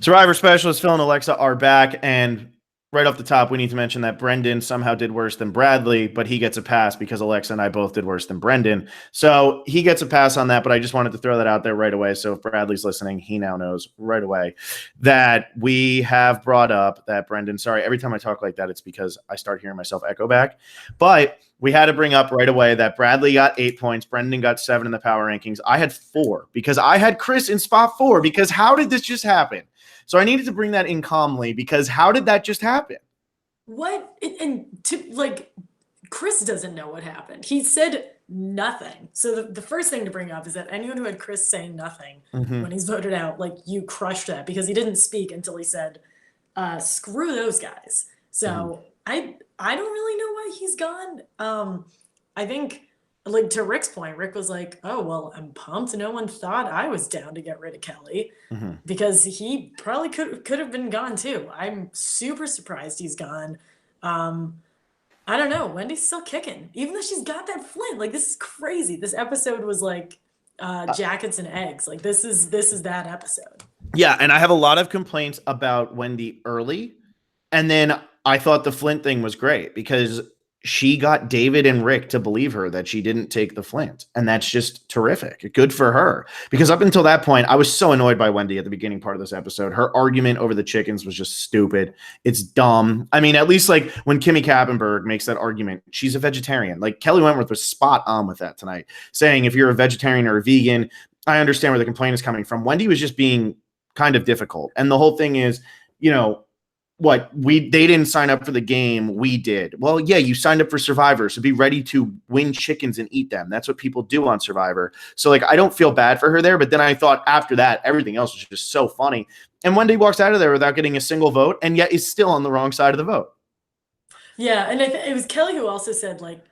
Survivor Specialist Phil and Alexa are back, and right off the top, we need to mention that Brendan somehow did worse than Bradley, but he gets a pass because Alexa and I both did worse than Brendan. So he gets a pass on that, but I just wanted to throw that out there right away. So if Bradley's listening, he now knows right away that we have brought up that Brendan, sorry, every time I talk like that, it's because I start hearing myself echo back. But we had to bring up right away that Bradley got 8 points. Brendan got 7 in the power rankings. I had 4 because I had Chris in spot 4 because how did this just happen? So I needed to bring that in calmly because how did that just happen? What? Chris doesn't know what happened. He said nothing. So the first thing to bring up is that anyone who had Chris saying nothing when he's voted out, like, you crushed that because he didn't speak until he said, screw those guys. So I don't really know why he's gone. I think, like, to Rick's point, Rick was like, oh, well, I'm pumped. No one thought I was down to get rid of Kelly because he probably could have been gone too. I'm super surprised he's gone. I don't know. Wendy's still kicking, even though she's got that flint. Like, this is crazy. This episode was like jackets and eggs. Like, this is that episode. Yeah, and I have a lot of complaints about Wendy early. And then I thought the flint thing was great because she got David and Rick to believe her that she didn't take the flint. And that's just terrific. Good for her. Because up until that point, I was so annoyed by Wendy at the beginning part of this episode. Her argument over the chickens was just stupid. It's dumb. I mean, at least like when Kimmy Kappenberg makes that argument, she's a vegetarian. Like Kelly Wentworth was spot on with that tonight, saying if you're a vegetarian or a vegan, I understand where the complaint is coming from. Wendy was just being kind of difficult. And the whole thing is, you know, they didn't sign up for the game, we did. Well, yeah, you signed up for Survivor, so be ready to win chickens and eat them. That's what people do on Survivor. So like, I don't feel bad for her there, but then I thought after that everything else was just so funny, and Wendy walks out of there without getting a single vote and yet is still on the wrong side of the vote. Yeah, and it was Kelly who also said, like,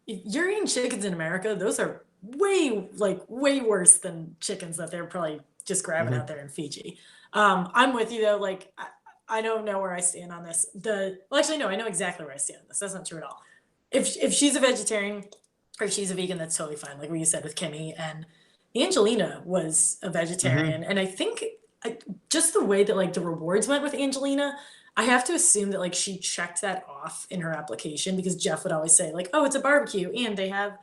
if you're eating chickens in America, those are way worse than chickens that they're probably just grabbing out there in Fiji. I'm with you though. Like, I don't know where I stand on this. Actually, no, I know exactly where I stand on this. That's not true at all. If she's a vegetarian or she's a vegan, that's totally fine. Like what you said with Kimmy, and Angelina was a vegetarian, and I think just the way that like the rewards went with Angelina, I have to assume that like she checked that off in her application because Jeff would always say like, oh, it's a barbecue and they have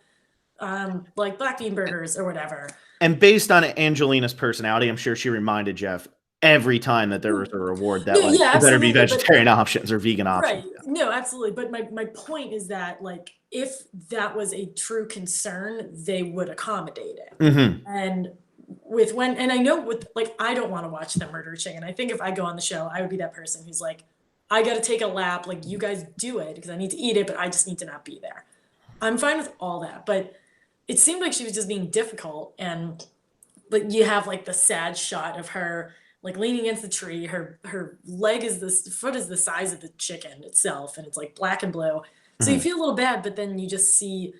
like black bean burgers or whatever. And based on Angelina's personality, I'm sure she reminded Jeff every time that there was a reward that like there better be vegetarian options or vegan options. Right. No, absolutely. But my point is that like if that was a true concern, they would accommodate it. And and I know with like I don't want to watch them murder a chicken. I think if I go on the show, I would be that person who's like, I got to take a lap. Like you guys do it because I need to eat it, but I just need to not be there. I'm fine with all that, but it seemed like she was just being difficult, and like you have like the sad shot of her like leaning against the tree. Her foot is the size of the chicken itself, and it's like black and blue. So you feel a little bad, but then you just see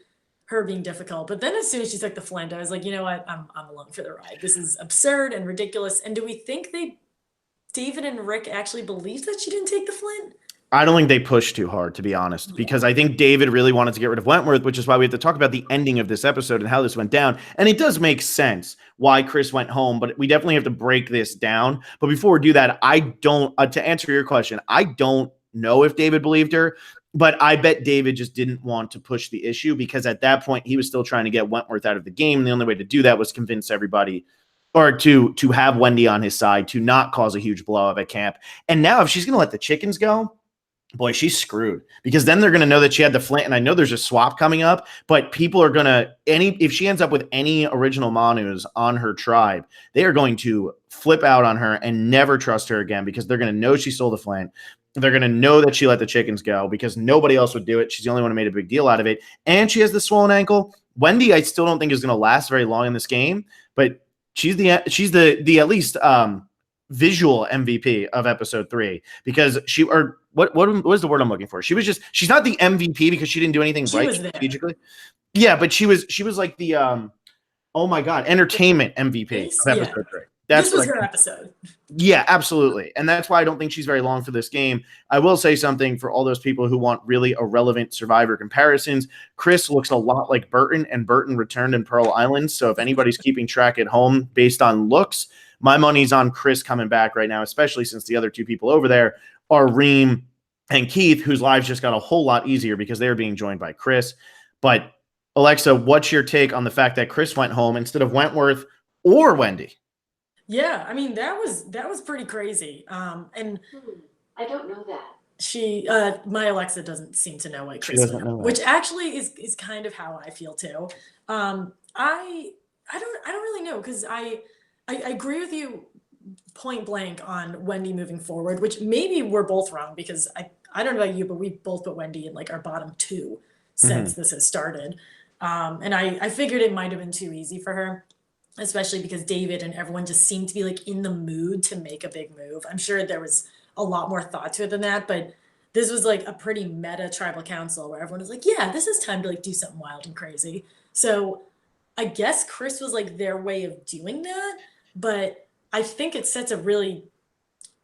her being difficult. But then as soon as she took the flint, I was like, you know what? I'm along for the ride. This is absurd and ridiculous. And do we think David and Rick actually believed that she didn't take the flint? I don't think they pushed too hard, to be honest, because I think David really wanted to get rid of Wentworth, which is why we have to talk about the ending of this episode and how this went down. And it does make sense why Chris went home, but we definitely have to break this down. But before we do that, I don't, to answer your question, I don't know if David believed her, but I bet David just didn't want to push the issue because at that point he was still trying to get Wentworth out of the game. And the only way to do that was convince everybody, or to have Wendy on his side, to not cause a huge blow up at camp. And now if she's going to let the chickens go, boy, she's screwed because then they're going to know that she had the flint. And I know there's a swap coming up, but people are going to, if she ends up with any original Manus on her tribe, they are going to flip out on her and never trust her again because they're going to know she stole the flint. They're going to know that she let the chickens go because nobody else would do it. She's the only one who made a big deal out of it. And she has the swollen ankle. Wendy, I still don't think is going to last very long in this game, but she's the at least visual MVP of episode 3 because what was the word I'm looking for? She's not the MVP because she didn't do anything right strategically. Yeah, but she was like the oh my god, entertainment MVP of episode 3. This was her episode. Yeah, absolutely. And that's why I don't think she's very long for this game. I will say something for all those people who want really irrelevant Survivor comparisons. Chris looks a lot like Burton, and Burton returned in Pearl Island. So if anybody's keeping track at home based on looks, my money's on Chris coming back right now, especially since the other two people over there are Reem and Keith, whose lives just got a whole lot easier because they're being joined by Chris. But Alexa, what's your take on the fact that Chris went home instead of Wentworth or Wendy? Yeah, I mean that was pretty crazy. And I don't know that. she my Alexa doesn't seem to know what She Chris doesn't went know home, that. which actually is kind of how I feel too. I don't really know, because I agree with you point blank on Wendy moving forward, which maybe we're both wrong, because I don't know about you, but we both put Wendy in like our bottom two since this has started. And I figured it might have been too easy for her, especially because David and everyone just seemed to be like in the mood to make a big move. I'm sure there was a lot more thought to it than that, but this was like a pretty meta tribal council where everyone was like, yeah, this is time to like do something wild and crazy. So I guess Chris was like their way of doing that, but I think it sets a really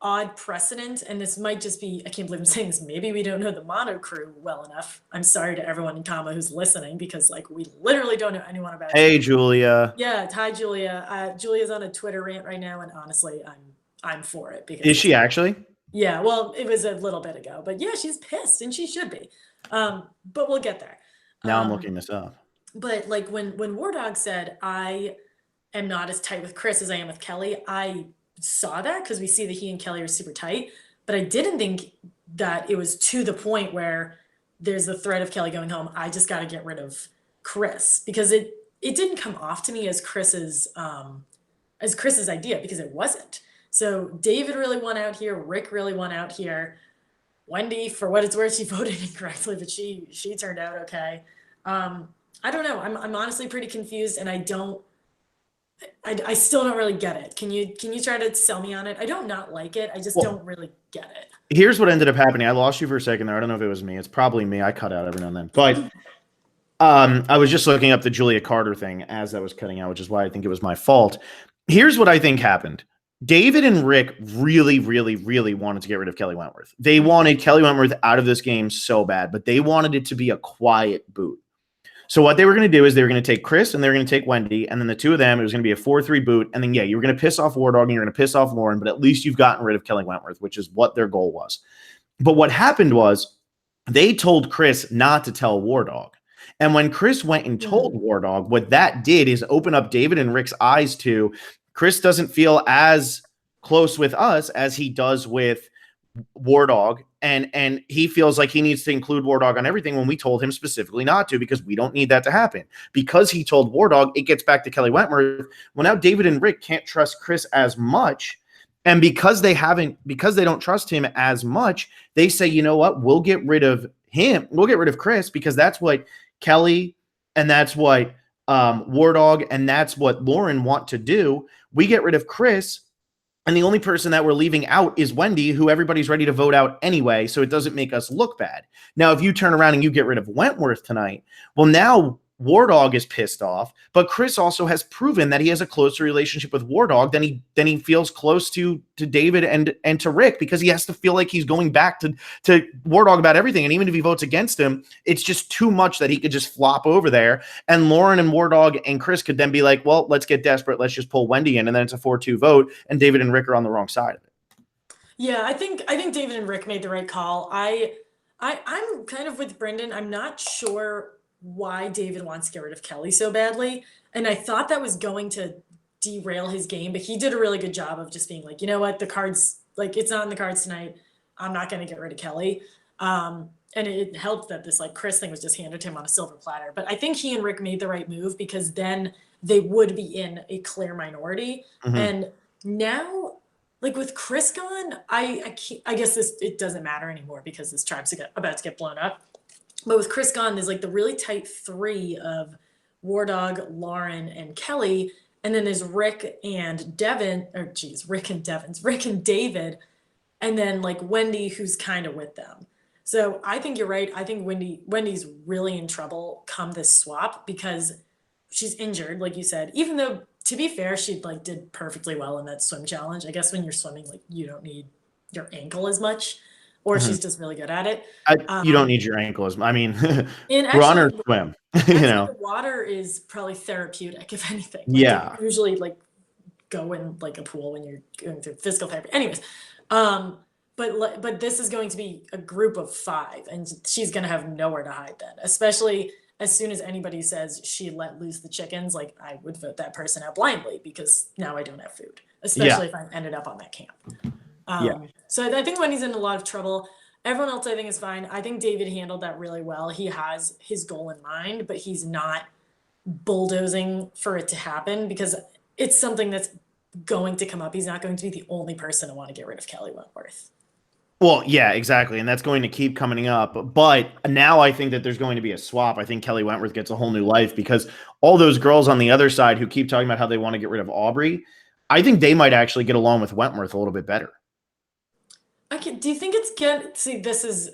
odd precedent. And this might just be, I can't believe I'm saying this, maybe we don't know the Manu crew well enough. I'm sorry to everyone in Kama who's listening, because like we literally don't know anyone about Hey, it. Julia. Yeah, hi Julia. Julia's on a Twitter rant right now, and honestly, I'm for it, because Is she actually? yeah, well, it was a little bit ago, but yeah, she's pissed, and she should be. But we'll get there. Now I'm looking this up. But like when War Dog said, I am not as tight with Chris as I am with Kelly, I saw that because we see that he and Kelly are super tight, but I didn't think that it was to the point where there's the threat of Kelly going home. I just got to get rid of Chris, because it didn't come off to me as Chris's idea, because it wasn't. So David really won out here. Rick really won out here. Wendy, for what it's worth, she voted incorrectly, but she turned out okay. I don't know. I'm honestly pretty confused, and I still don't really get it. Can you try to sell me on it? I don't not like it. I just don't really get it. Here's what ended up happening. I lost you for a second there. I don't know if it was me. It's probably me. I cut out every now and then. But I was just looking up the Julia Carter thing as I was cutting out, which is why I think it was my fault. Here's what I think happened. David and Rick really, really, really wanted to get rid of Kelly Wentworth. They wanted Kelly Wentworth out of this game so bad, but they wanted it to be a quiet boot. So what they were going to do is they were going to take Chris and they were going to take Wendy, and then the two of them, it was going to be a 4-3 boot. And then, yeah, you were going to piss off War Dog and you're going to piss off Lauren, but at least you've gotten rid of Kelly Wentworth, which is what their goal was. But what happened was they told Chris not to tell War Dog. And when Chris went and told War Dog, what that did is open up David and Rick's eyes to Chris doesn't feel as close with us as he does with War Dog, and he feels like he needs to include War Dog on everything when we told him specifically not to, because we don't need that to happen. Because he told War Dog, it gets back to Kelly Wentworth. Well, now David and Rick can't trust Chris as much, and because they don't trust him as much, they say, you know what, we'll get rid of him. We'll get rid of Chris, because that's what Kelly and that's what War Dog and that's what Lauren want to do. We get rid of Chris, and the only person that we're leaving out is Wendy, who everybody's ready to vote out anyway, so it doesn't make us look bad. Now, if you turn around and you get rid of Wentworth tonight, well, now War Dog is pissed off, but Chris also has proven that he has a closer relationship with War Dog than he feels close to David and to Rick, because he has to feel like he's going back to War Dog about everything. And even if he votes against him, it's just too much that he could just flop over there. And Lauren and War Dog and Chris could then be like, well, let's get desperate. Let's just pull Wendy in. And then it's a 4-2 vote. And David and Rick are on the wrong side of it. Yeah, I think David and Rick made the right call. I'm kind of with Brendan. I'm not sure why David wants to get rid of Kelly so badly. And I thought that was going to derail his game, but he did a really good job of just being like, you know what, the cards, like, it's not in the cards tonight. I'm not going to get rid of Kelly. And it helped that this like Chris thing was just handed to him on a silver platter. But I think he and Rick made the right move, because then they would be in a clear minority. And now, like with Chris gone, I guess it doesn't matter anymore, because this tribe's about to get blown up. But with Chris gone, there's like the really tight three of War Dog, Lauren, and Kelly. And then there's Rick and David. And then like Wendy, who's kind of with them. So I think you're right. I think Wendy's really in trouble come this swap, because she's injured, like you said, even though, to be fair, she like did perfectly well in that swim challenge. I guess when you're swimming, like you don't need your ankle as much. Or she's just really good at it. You don't need your ankle as much. I mean, and run or actually, swim. the water is probably therapeutic, if anything. Like, Yeah. it usually like go in like a pool when you're going through physical therapy. Anyways, but this is going to be a group of 5, and she's going to have nowhere to hide then, especially as soon as anybody says she let loose the chickens. Like, I would vote that person out blindly because now I don't have food, especially if I ended up on that camp. So I think Wendy's in a lot of trouble. Everyone else I think is fine. I think David handled that really well. He has his goal in mind, but he's not bulldozing for it to happen because it's something that's going to come up. He's not going to be the only person to want to get rid of Kelly Wentworth. Well, yeah, exactly. And that's going to keep coming up. But now I think that there's going to be a swap. I think Kelly Wentworth gets a whole new life because all those girls on the other side who keep talking about how they want to get rid of Aubry, I think they might actually get along with Wentworth a little bit better. Do you think it's good? See, this is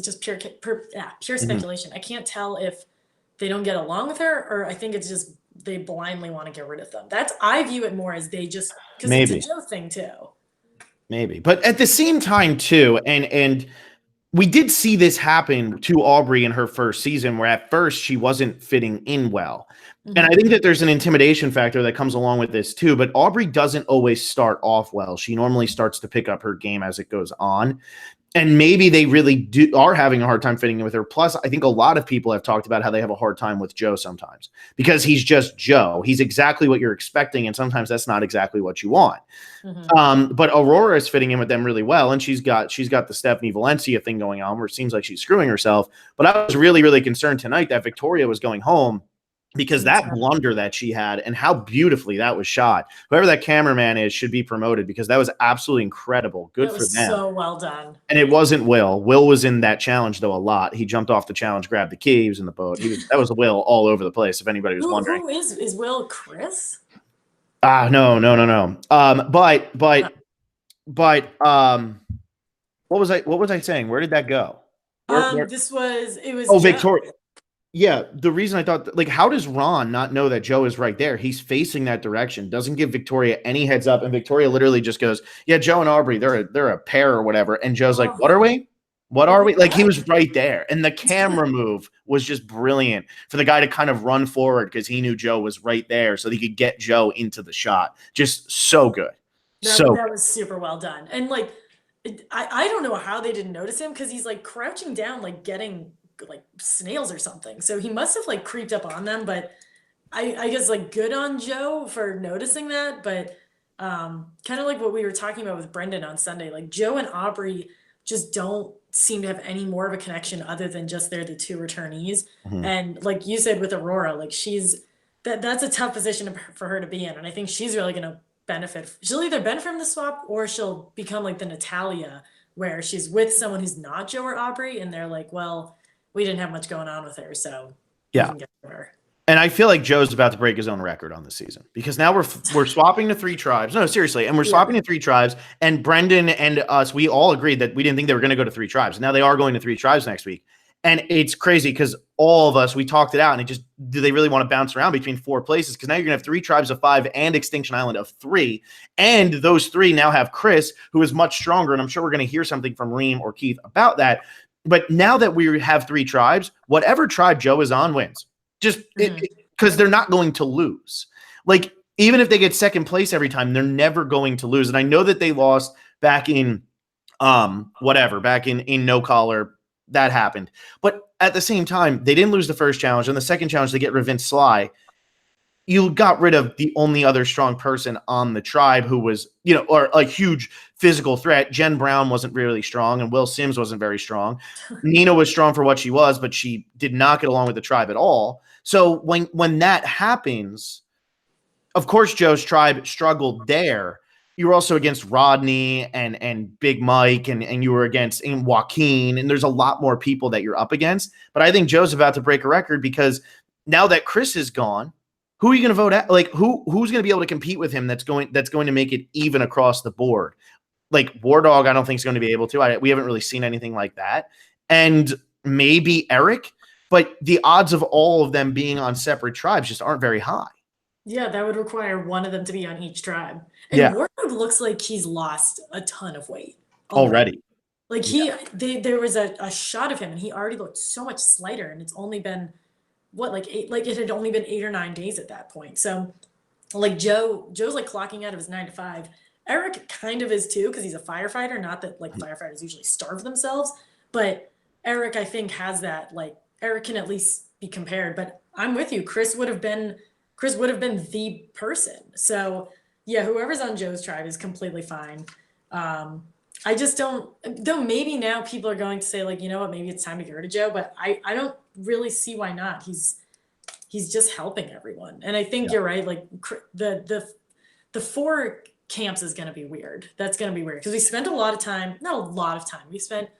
just pure speculation. I can't tell if they don't get along with her, or I think it's just they blindly want to get rid of them. I view it more as they just, because it's a Joe thing too. Maybe. But at the same time too, and we did see this happen to Aubry in her first season, where at first she wasn't fitting in well. And I think that there's an intimidation factor that comes along with this too, but Aubry doesn't always start off well. She normally starts to pick up her game as it goes on. And maybe they really are having a hard time fitting in with her. Plus, I think a lot of people have talked about how they have a hard time with Joe sometimes because he's just Joe. He's exactly what you're expecting, and sometimes that's not exactly what you want. But Aurora is fitting in with them really well, and she's got the Stephanie Valencia thing going on where it seems like she's screwing herself. But I was really, really concerned tonight that Victoria was going home because that blunder that she had and how beautifully that was shot. Whoever that cameraman is should be promoted because that was absolutely incredible. Good for them. So well done. And it wasn't Will. Will was in that challenge though a lot. He jumped off the challenge, grabbed the key. He was in the boat. That was Will all over the place. If anybody was wondering, who is Will? Chris? No. What was I saying? Where did that go? It was Joe. Victoria. Yeah, the reason I thought, like, how does Ron not know that Joe is right there? He's facing that direction, doesn't give Victoria any heads up, and Victoria literally just goes, "Yeah, Joe and Aubry, they're a pair or whatever." And Joe's like, "What are we? What are we?" Like, he was right there, and the camera move was just brilliant for the guy to kind of run forward because he knew Joe was right there, so he could get Joe into the shot. Just so good. That was super well done, and like, I don't know how they didn't notice him because he's like crouching down, like getting like snails or something. So he must have like creeped up on them, but I guess like good on Joe for noticing that. But kind of like what we were talking about with Brendan on Sunday, like Joe and Aubry just don't seem to have any more of a connection other than just they're the 2 returnees. And like you said with Aurora, like that's a tough position for her to be in. And I think she's really going to benefit. She'll either benefit from the swap or she'll become like the Natalia where she's with someone who's not Joe or Aubry. And they're like, well, we didn't have much going on with her, so we can get her. And I feel like Joe's about to break his own record on this season because now we're swapping to 3 tribes. No, seriously, and we're swapping to 3 tribes. And Brendan and us, we all agreed that we didn't think they were going to go to 3 tribes. Now they are going to 3 tribes next week, and it's crazy because all of us we talked it out, and do they really want to bounce around between 4 places? Because now you're going to have 3 tribes of 5 and Extinction Island of 3, and those 3 now have Chris, who is much stronger. And I'm sure we're going to hear something from Reem or Keith about that. But now that we have 3 tribes, whatever tribe Joe is on wins. Just because they're not going to lose. Like, even if they get second place every time, they're never going to lose. And I know that they lost back in back in No Collar. That happened. But at the same time, they didn't lose the first challenge. And the second challenge, they get rid of Vince Sly. You got rid of the only other strong person on the tribe who was, or a huge physical threat. Jen Brown wasn't really strong, and Will Sims wasn't very strong. Nina was strong for what she was, but she did not get along with the tribe at all. So when that happens, of course, Joe's tribe struggled there. You were also against Rodney and Big Mike, and you were against Joaquin, and there's a lot more people that you're up against. But I think Joe's about to break a record because now that Chris is gone, who are you going to vote at? Like, who's going to be able to compete with him that's going to make it even across the board? Like, War Dog, I don't think is going to be able to. We haven't really seen anything like that. And maybe Eric, but the odds of all of them being on separate tribes just aren't very high. Yeah, that would require one of them to be on each tribe. And War Dog looks like he's lost a ton of weight already. Like there was a shot of him, and he already looked so much slighter, and it's only been it had only been 8 or 9 days at that point. So like Joe's like clocking out of his 9 to 5. Eric kind of is too, because he's a firefighter. Not that like firefighters usually starve themselves, but Eric, I think, has that, like, Eric can at least be compared. But I'm with you. Chris would have been the person. So yeah, whoever's on Joe's tribe is completely fine. I just don't, though maybe now people are going to say, like, you know what, maybe it's time to get rid of Joe, but I don't really see why not. He's just helping everyone. And I think you're right. Like the 4 camps is going to be weird. That's going to be weird because we spent a lot of time, not a lot of time. We spent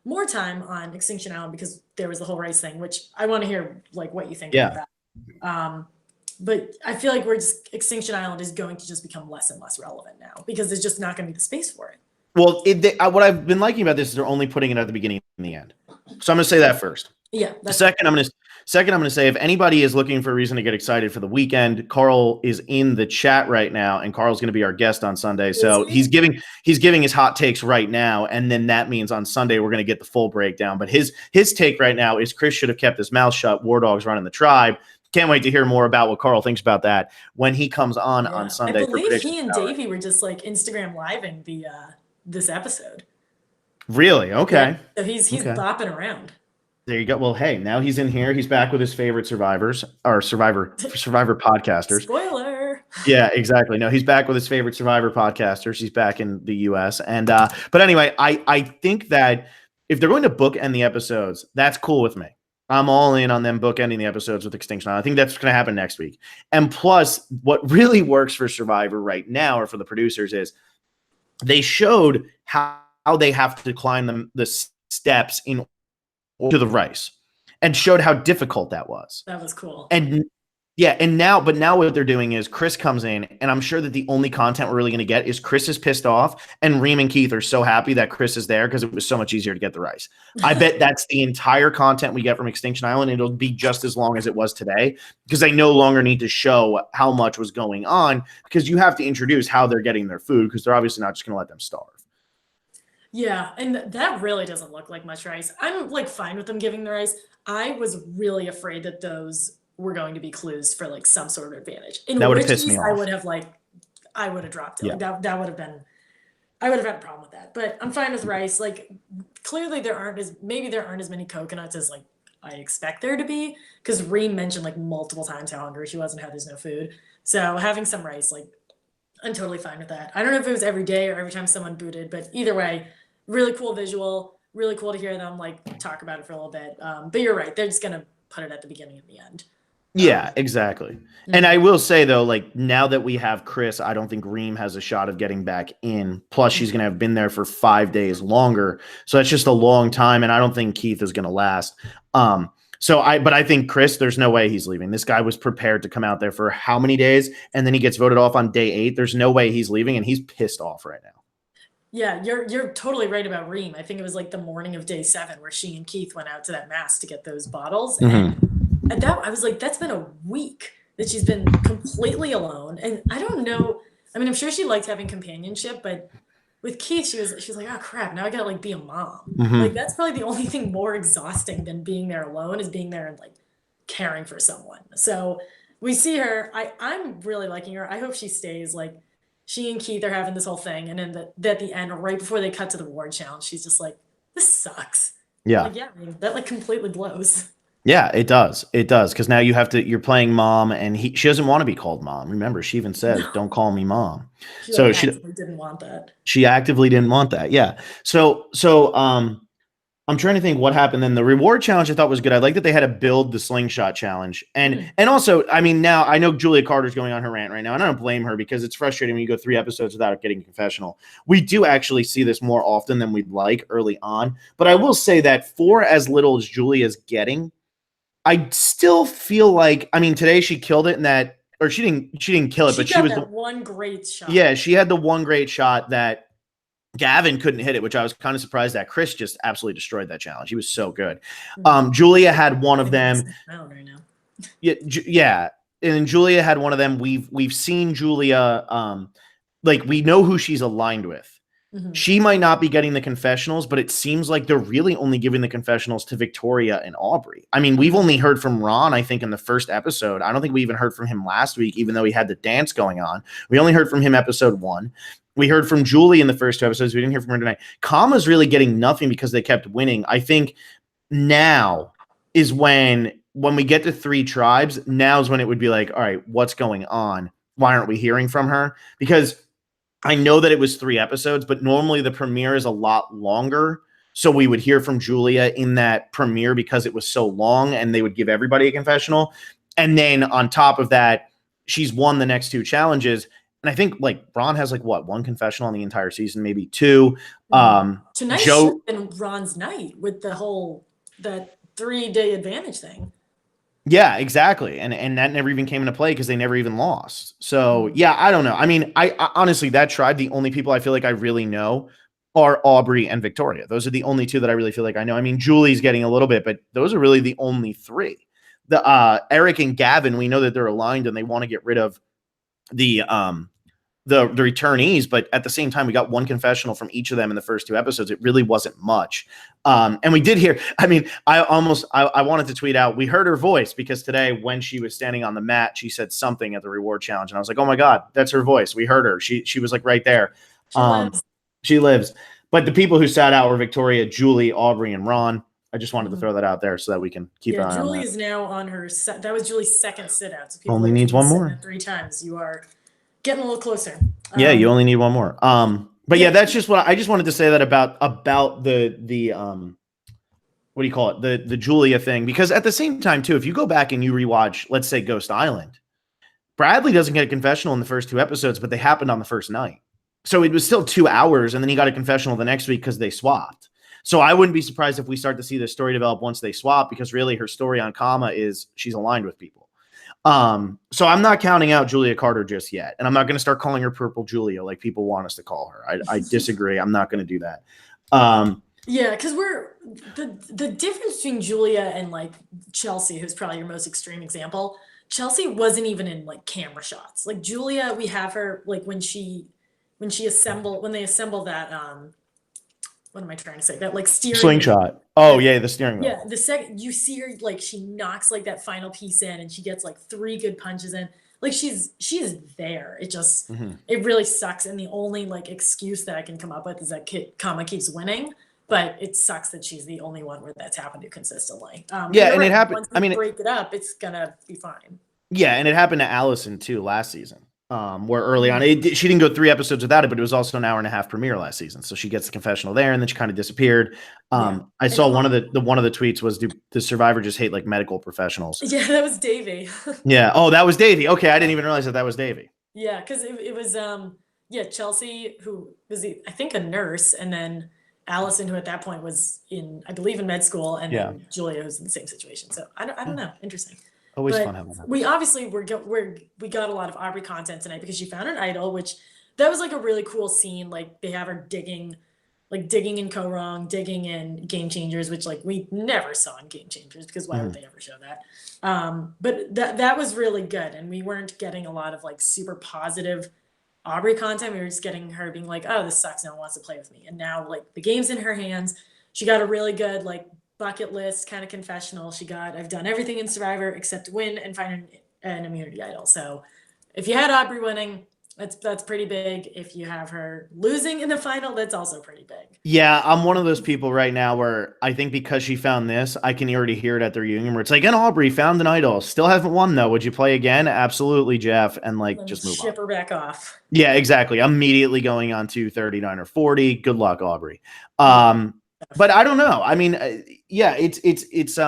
more time on Extinction Island because there was the whole rice thing, which I want to hear like what you think about that. But I feel like Extinction Island is going to just become less and less relevant now because there's just not going to be the space for it. Well, what I've been liking about this is they're only putting it at the beginning and the end. So I'm going to say that first. Yeah. Second, I'm going to say if anybody is looking for a reason to get excited for the weekend, Carl is in the chat right now, and Carl's going to be our guest on Sunday. So he's giving his hot takes right now, and then that means on Sunday we're going to get the full breakdown. But his take right now is Chris should have kept his mouth shut. War Dog's running the tribe. Can't wait to hear more about what Carl thinks about that when he comes on Sunday. I believe he and Davey were just like Instagram living this episode. Really? Okay. Yeah. So he's bopping around. There you go. Well, hey, now he's in here. He's back with his favorite Survivor podcasters. Spoiler. Yeah, exactly. No, he's back with his favorite Survivor podcasters. He's back in the US. And but anyway, I think that if they're going to bookend the episodes, that's cool with me. I'm all in on them bookending the episodes with Extinction Island. I think that's going to happen next week. And plus, what really works for Survivor right now, or for the producers, is they showed how they have to climb the steps in to the rice, and showed how difficult that was. That was cool. And yeah, now what they're doing is Chris comes in, and I'm sure that the only content we're really going to get is Chris is pissed off, and Reem and Keith are so happy that Chris is there because it was so much easier to get the rice. I bet that's the entire content we get from Extinction Island. It'll be just as long as it was today because they no longer need to show how much was going on because you have to introduce how they're getting their food because they're obviously not just going to let them starve. Yeah, and that really doesn't look like much rice. I'm like fine with them giving the rice. I was really afraid that those were going to be clues for like some sort of advantage. That would have pissed me off. I would have dropped it. Yeah. Like that would have been, I would have had a problem with that. But I'm fine with rice. Like clearly there aren't as many coconuts as like I expect there to be. Because Reem mentioned like multiple times how hungry she was and how there's no food. So having some rice, like I'm totally fine with that. I don't know if it was every day or every time someone booted, but either way, really cool visual. Really cool to hear them like talk about it for a little bit. But you're right. They're just going to put it at the beginning and the end. Yeah, exactly. And I will say, though, like now that we have Chris, I don't think Reem has a shot of getting back in. Plus, she's going to have been there for 5 days longer. So that's just a long time. And I don't think Keith is going to last. But I think Chris, there's no way he's leaving. This guy was prepared to come out there for how many days? And then he gets voted off on day 8. There's no way he's leaving. And he's pissed off right now. Yeah, you're totally right about Reem. I think it was like the morning of day 7 where she and Keith went out to that mast to get those bottles. Mm-hmm. And I was like, that's been a week that she's been completely alone. And I don't know. I mean, I'm sure she liked having companionship, but with Keith, she was like, oh crap, now I gotta like be a mom. Mm-hmm. Like that's probably the only thing more exhausting than being there alone is being there and like caring for someone. So we see her. I'm really liking her. I hope she stays. Like she and Keith are having this whole thing, and then at the end, right before they cut to the reward challenge, she's just like, this sucks. Yeah. Like, yeah, I mean, that like completely blows. Yeah, it does. It does. Because now you're playing mom, and she doesn't want to be called mom. Remember, she even says, don't call me mom. She didn't want that. She actively didn't want that. Yeah. So I'm trying to think what happened then. The reward challenge I thought was good. I like that they had to build the slingshot challenge. And also, I mean, now I know Julia Carter's going on her rant right now, and I don't blame her because it's frustrating when you go 3 episodes without getting a confessional. We do actually see this more often than we'd like early on. But I will say that for as little as Julia's getting, I still feel like, I mean, today she killed it in that, or she didn't kill it, but she was the one great shot. Yeah, she had the one great shot that Gavin couldn't hit it, which I was kind of surprised that Chris just absolutely destroyed that challenge. He was so good. Julia had one of them. Right now. Yeah. And Julia had one of them. We've seen Julia, like we know who she's aligned with. She might not be getting the confessionals, but it seems like they're really only giving the confessionals to Victoria and Aubry. I mean, we've only heard from Ron, I think, in the first episode. I don't think we even heard from him last week, even though he had the dance going on. We only heard from him episode 1. We heard from Julie in the first 2 episodes. We didn't hear from her tonight. Kama's really getting nothing because they kept winning. I think now is when we get to 3 tribes, now is when it would be like, all right, what's going on? Why aren't we hearing from her? Because I know that it was 3 episodes, but normally the premiere is a lot longer. So we would hear from Julia in that premiere because it was so long, and they would give everybody a confessional. And then on top of that, she's won the next 2 challenges. And I think like Ron has like what, 1 confessional on the entire season, maybe 2. Tonight should have been Ron's night with that 3-day advantage thing. Yeah, exactly. And that never even came into play because they never even lost. So yeah, I don't know. I mean, I honestly, that tribe, the only people I feel like I really know are Aubry and Victoria. Those are the only 2 that I really feel like I know. I mean, Julie's getting a little bit, but those are really the only 3. Eric and Gavin, we know that they're aligned and they want to get rid of the returnees, but at the same time, we got 1 confessional from each of them in the first 2 episodes. It really wasn't much. And we did hear, I mean, I wanted to tweet out, we heard her voice because today when she was standing on the mat, she said something at the reward challenge. And I was like, oh my God, that's her voice. We heard her. She was like right there. She lives. But the people who sat out were Victoria, Julie, Aubry, and Ron. I just wanted to throw that out there so that we can keep an eye on that. Julie is now on her that was Julie's 2nd sit out. So people only needs 1 more. 3 times. You are getting a little closer. Yeah, you only need 1 more. But yeah, that's just what I just wanted to say that about the what do you call it? The Julia thing, because at the same time too, if you go back and you rewatch, let's say Ghost Island, Bradley doesn't get a confessional in the first 2 episodes, but they happened on the first night. So it was still 2 hours, and then he got a confessional the next week because they swapped. So I wouldn't be surprised if we start to see this story develop once they swap, because really her story on Kama is she's aligned with people. So I'm not counting out Julia Carter just yet. And I'm not going to start calling her Purple Julia like people want us to call her. I disagree. I'm not going to do that. Yeah, because the difference between Julia and like Chelsea, who's probably your most extreme example, Chelsea wasn't even in like camera shots. Like Julia, we have her like when they assemble that what am I trying to say? That like steering slingshot. Oh yeah, the steering wheel. Yeah, the second you see her, like she knocks like that final piece in, and she gets like 3 good punches in. Like she is there. It just it really sucks, and the only like excuse that I can come up with is that Kama keeps winning. But it sucks that she's the only one where that's happened to consistently. Yeah, and it happened. Once we break it up, it's gonna be fine. Yeah, and it happened to Allison too last season. Where early on, she didn't go 3 episodes without it, but it was also an 1.5-hour premiere last season. So she gets the confessional there, and then she kind of disappeared. I saw one of the tweets was, "Do Survivor just hate like medical professionals?" Yeah, that was Davey. Yeah. Oh, that was Davey. Okay, I didn't even realize that was Davey. Yeah, because it was Chelsea, who was I think a nurse, and then Allison, who at that point was I believe in med school, and then Julia, who's in the same situation. So I don't know. Interesting. Always fun having that. We obviously we got a lot of Aubry content tonight because she found an idol, which that was like a really cool scene. Like they have her digging in Korong, digging in Game Changers, which like we never saw in Game Changers because why would they ever show that? But that was really good, and we weren't getting a lot of like super positive Aubry content. We were just getting her being like, "Oh, this sucks. No one wants to play with me." And now like the game's in her hands. She got a really good like bucket list kind of confessional. I've done everything in Survivor except win and find an immunity idol. So if you had Aubry winning, that's pretty big. If you have her losing in the final, that's also pretty big. Yeah, I'm one of those people right now where I think because she found this, I can already hear it at the reunion where it's like, and Aubry found an idol. Still haven't won though. Would you play again? Absolutely, Jeff. And like just move on. Ship her back off. Yeah, exactly. Immediately going on to 39 or 40. Good luck, Aubry. But I don't know. I mean, yeah, it's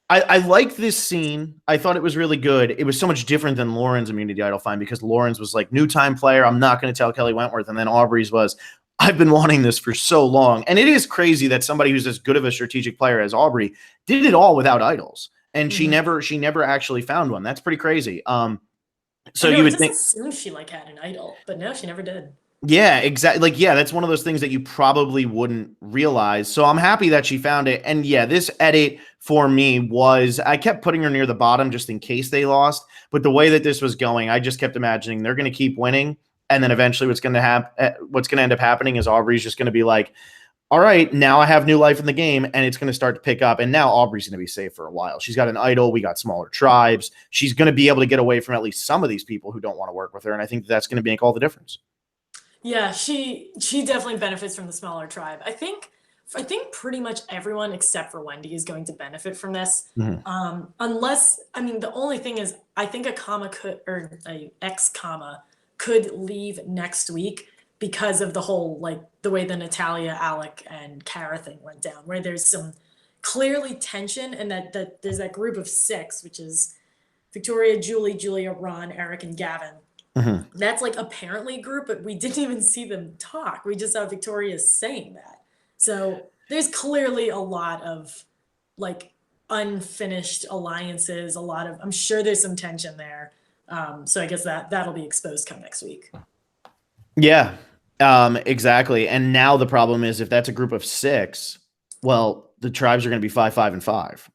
I liked this scene. I thought it was really good. It was so much different than Lauren's immunity idol find because Lauren's was like new time player. I'm not going to tell Kelly Wentworth. And then Aubry's was, I've been wanting this for so long. And it is crazy that somebody who's as good of a strategic player as Aubry did it all without idols. And she never actually found one. That's pretty crazy. So you would think assume she like had an idol, but no, she never did. Yeah, exactly. Like, yeah, that's one of those things that you probably wouldn't realize. So I'm happy that she found it. And yeah, this edit for me was, I kept putting her near the bottom just in case they lost. But the way that this was going, I just kept imagining they're going to keep winning. And then eventually what's going to end up happening is Aubrey's just going to be like, all right, now I have new life in the game, and it's going to start to pick up. And now Aubrey's going to be safe for a while. She's got an idol. We got smaller tribes. She's going to be able to get away from at least some of these people who don't want to work with her. And I think that's going to make all the difference. Yeah, she definitely benefits from the smaller tribe. I think pretty much everyone except for Wendy is going to benefit from this. Unless, I mean, the only thing is, I think a ex could leave next week because of the whole, like, the way the Natalia, Alec, and Kara thing went down, where there's some clearly tension, and that there's that group of 6, which is Victoria, Julia, Ron, Eric, and Gavin. That's like apparently a group, but we didn't even see them talk. We just saw Victoria saying that. So there's clearly a lot of like unfinished alliances, I'm sure there's some tension there. So I guess that'll be exposed come next week. Yeah, exactly. And now the problem is, if that's a group of 6, well, the tribes are going to be 5, 5, and 5.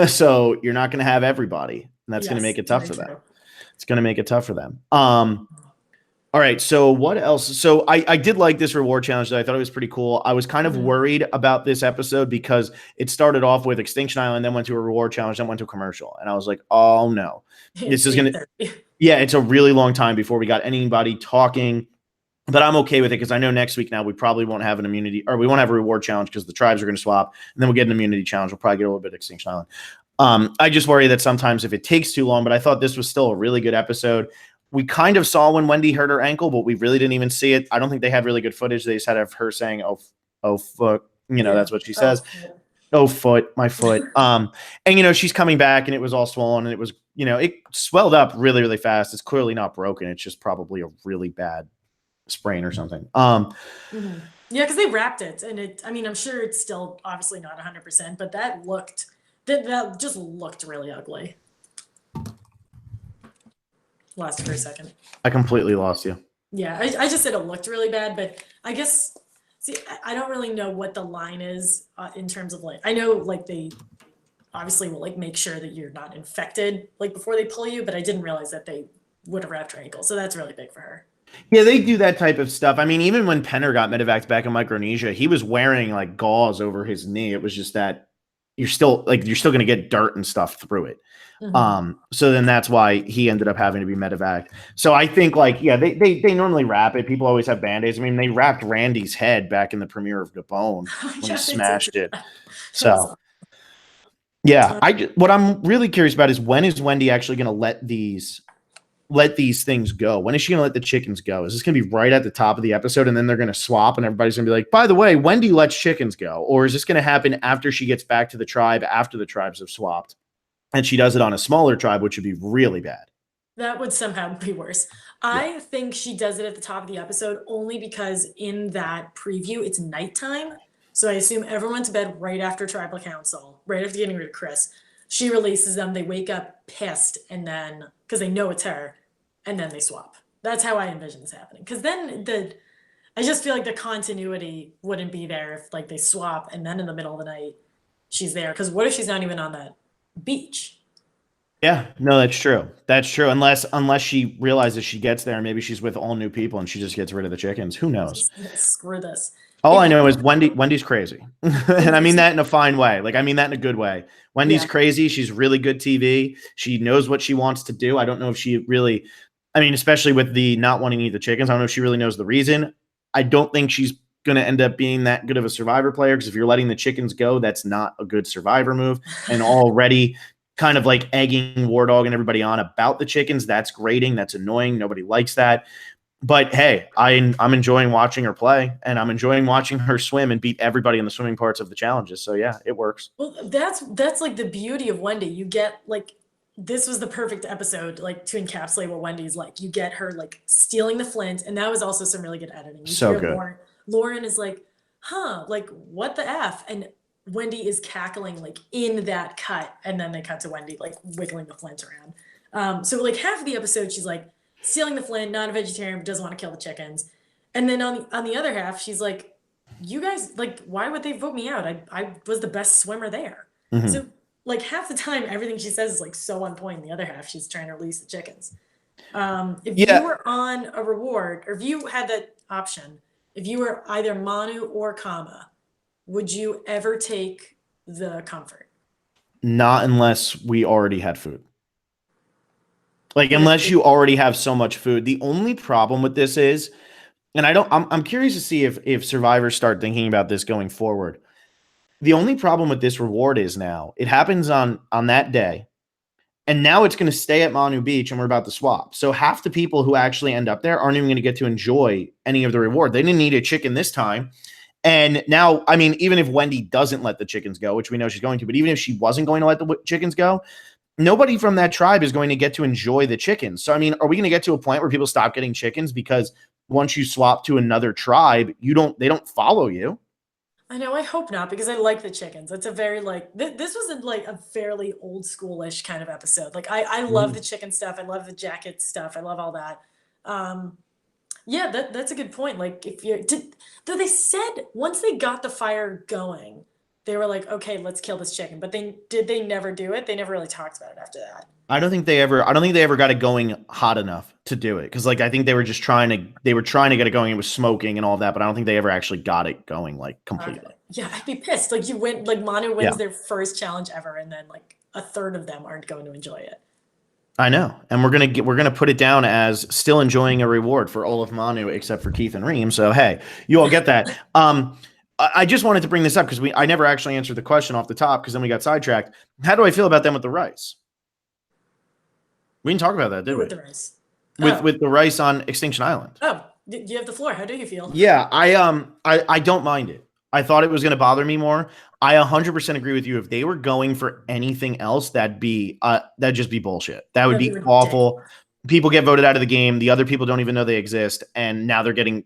So you're not going to have everybody, and that's going to make it tough for them. It's going to make it tough for them. All right. So what else? So I did like this reward challenge, though. I thought it was pretty cool. I was kind of worried about this episode because it started off with Extinction Island, then went to a reward challenge, then went to a commercial. And I was like, oh no, this is going to, it's a really long time before we got anybody talking, but I'm okay with it because I know next week now we probably won't have an immunity, or we won't have a reward challenge because the tribes are going to swap, and then we'll get an immunity challenge. We'll probably get a little bit of Extinction Island. I just worry that sometimes if it takes too long, but I thought this was still a really good episode. We kind of saw when Wendy hurt her ankle, but we really didn't even see it. I don't think they had really good footage. They just had of her saying, oh foot, that's what she says. Oh foot, my foot. And she's coming back, and it was all swollen, and it was, it swelled up really, really fast. It's clearly not broken. It's just probably a really bad sprain or something. Yeah, because they wrapped it, and I'm sure it's still obviously not 100%, but that just looked really ugly. Lost for a second. I completely lost you. Yeah, I just said it looked really bad, but I guess, I don't really know what the line is in terms of I know they obviously will make sure that you're not infected before they pull you, but I didn't realize that they would have wrapped her ankle. So that's really big for her. Yeah, they do that type of stuff. I mean, even when Penner got medevaced back in Micronesia, he was wearing gauze over his knee. It was just that you're still going to get dirt and stuff through it. So then that's why he ended up having to be medevaced. So I think they normally wrap it. People always have Band-Aids. I mean, they wrapped Randy's head back in the premiere of Gabon when he smashed it. So yeah, what I'm really curious about is, when is Wendy actually going to let these things go? When is she going to let the chickens go? Is this going to be right at the top of the episode, and then they're going to swap and everybody's going to be like, by the way, Wendy lets chickens go? Or is this going to happen after she gets back to the tribe, after the tribes have swapped, and she does it on a smaller tribe, which would be really bad? That would somehow be worse. I think she does it at the top of the episode only because in that preview, it's nighttime. So I assume everyone's to bed right after tribal council, right after getting rid of Chris. She releases them. They wake up pissed, and then, because they know it's her, and then they swap. That's how I envision this happening. Because then I just feel like the continuity wouldn't be there if they swap, and then in the middle of the night she's there. Because what if she's not even on that beach? Yeah, no, that's true. That's true. Unless she realizes she gets there, and maybe she's with all new people and she just gets rid of the chickens. Who knows? Screw this. All I know is Wendy's crazy. And I mean that in a fine way. I mean that in a good way. Wendy's crazy. She's really good TV. She knows what she wants to do. I don't know if she really, especially with the not wanting to eat the chickens, I don't know if she really knows the reason. I don't think she's going to end up being that good of a Survivor player, because if you're letting the chickens go, that's not a good Survivor move. And already kind of egging War Dog and everybody on about the chickens, that's grating. That's annoying. Nobody likes that. But hey, I'm enjoying watching her play, and I'm enjoying watching her swim and beat everybody in the swimming parts of the challenges. So yeah, it works. Well, that's the beauty of Wendy. You get this was the perfect episode to encapsulate what Wendy's like. You get her stealing the flint, and that was also some really good editing. So good. Lauren is what the F? And Wendy is cackling in that cut, and then they cut to Wendy wiggling the flint around. So half of the episode she's stealing the flint, not a vegetarian, but doesn't want to kill the chickens. And then on the other half, she's like, you guys, why would they vote me out? I was the best swimmer there. So half the time, everything she says is so on point. The other half, she's trying to release the chickens. If Yeah. you were on a reward, or if you had that option, if you were either Manu or Kama, would you ever take the comfort? Not unless we already had food. Like, But if unless you already have so much food. The only problem with this is, and I'm curious to see if survivors start thinking about this going forward. The only problem with this reward is now it happens on that day, and now it's going to stay at Manu Beach, and we're about to swap. So half the people who actually end up there aren't even going to get to enjoy any of the reward. They didn't eat a chicken this time. And now, I mean, even if Wendy doesn't let the chickens go, which we know she's going to, but even if she wasn't going to let the chickens go, nobody from that tribe is going to get to enjoy the chickens. So, I mean, are we going to get to a point where people stop getting chickens because once you swap to another tribe, they don't follow you? I know, I hope not, because I like the chickens. It's a very like this was a fairly old schoolish kind of episode. Like I love the chicken stuff. I love the jacket stuff. I love all that. Yeah, that's a good point. Like if you're though they said once they got the fire going, they were like, okay, let's kill this chicken. But they never do it. They never really talked about it after that. I don't think they ever got it going hot enough to do it. Because like I think they were trying to get it going. It was smoking and all that, but I don't think they ever actually got it going like completely. Okay. Yeah, I'd be pissed. Like Manu wins their first challenge ever, and then like a third of them aren't going to enjoy it. I know. And we're gonna put it down as still enjoying a reward for all of Manu except for Keith and Reem. So hey, you all get that. I just wanted to bring this up because I never actually answered the question off the top because then we got sidetracked. How do I feel about them with the rice? We didn't talk about that, did we? With the rice. With the rice on Extinction Island. Oh, you have the floor. How do you feel? Yeah, I don't mind it. I thought it was going to bother me more. I 100% agree with you. If they were going for anything else, that'd just be bullshit. That would be awful. People get voted out of the game. The other people don't even know they exist, and now they're getting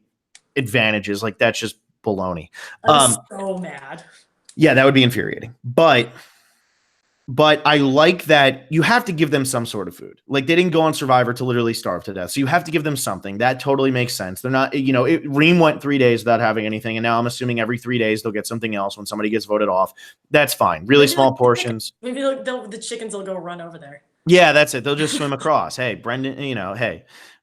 advantages. Like that's just baloney. I'm so mad. Yeah, that would be infuriating. But I like that you have to give them some sort of food. Like they didn't go on Survivor to literally starve to death. So you have to give them something. That totally makes sense. They're not, Reem went 3 days without having anything. And now I'm assuming every 3 days they'll get something else when somebody gets voted off. That's fine. Really small portions. Maybe the chickens will go run over there. Yeah, that's it. They'll just swim across. Hey, Brendan,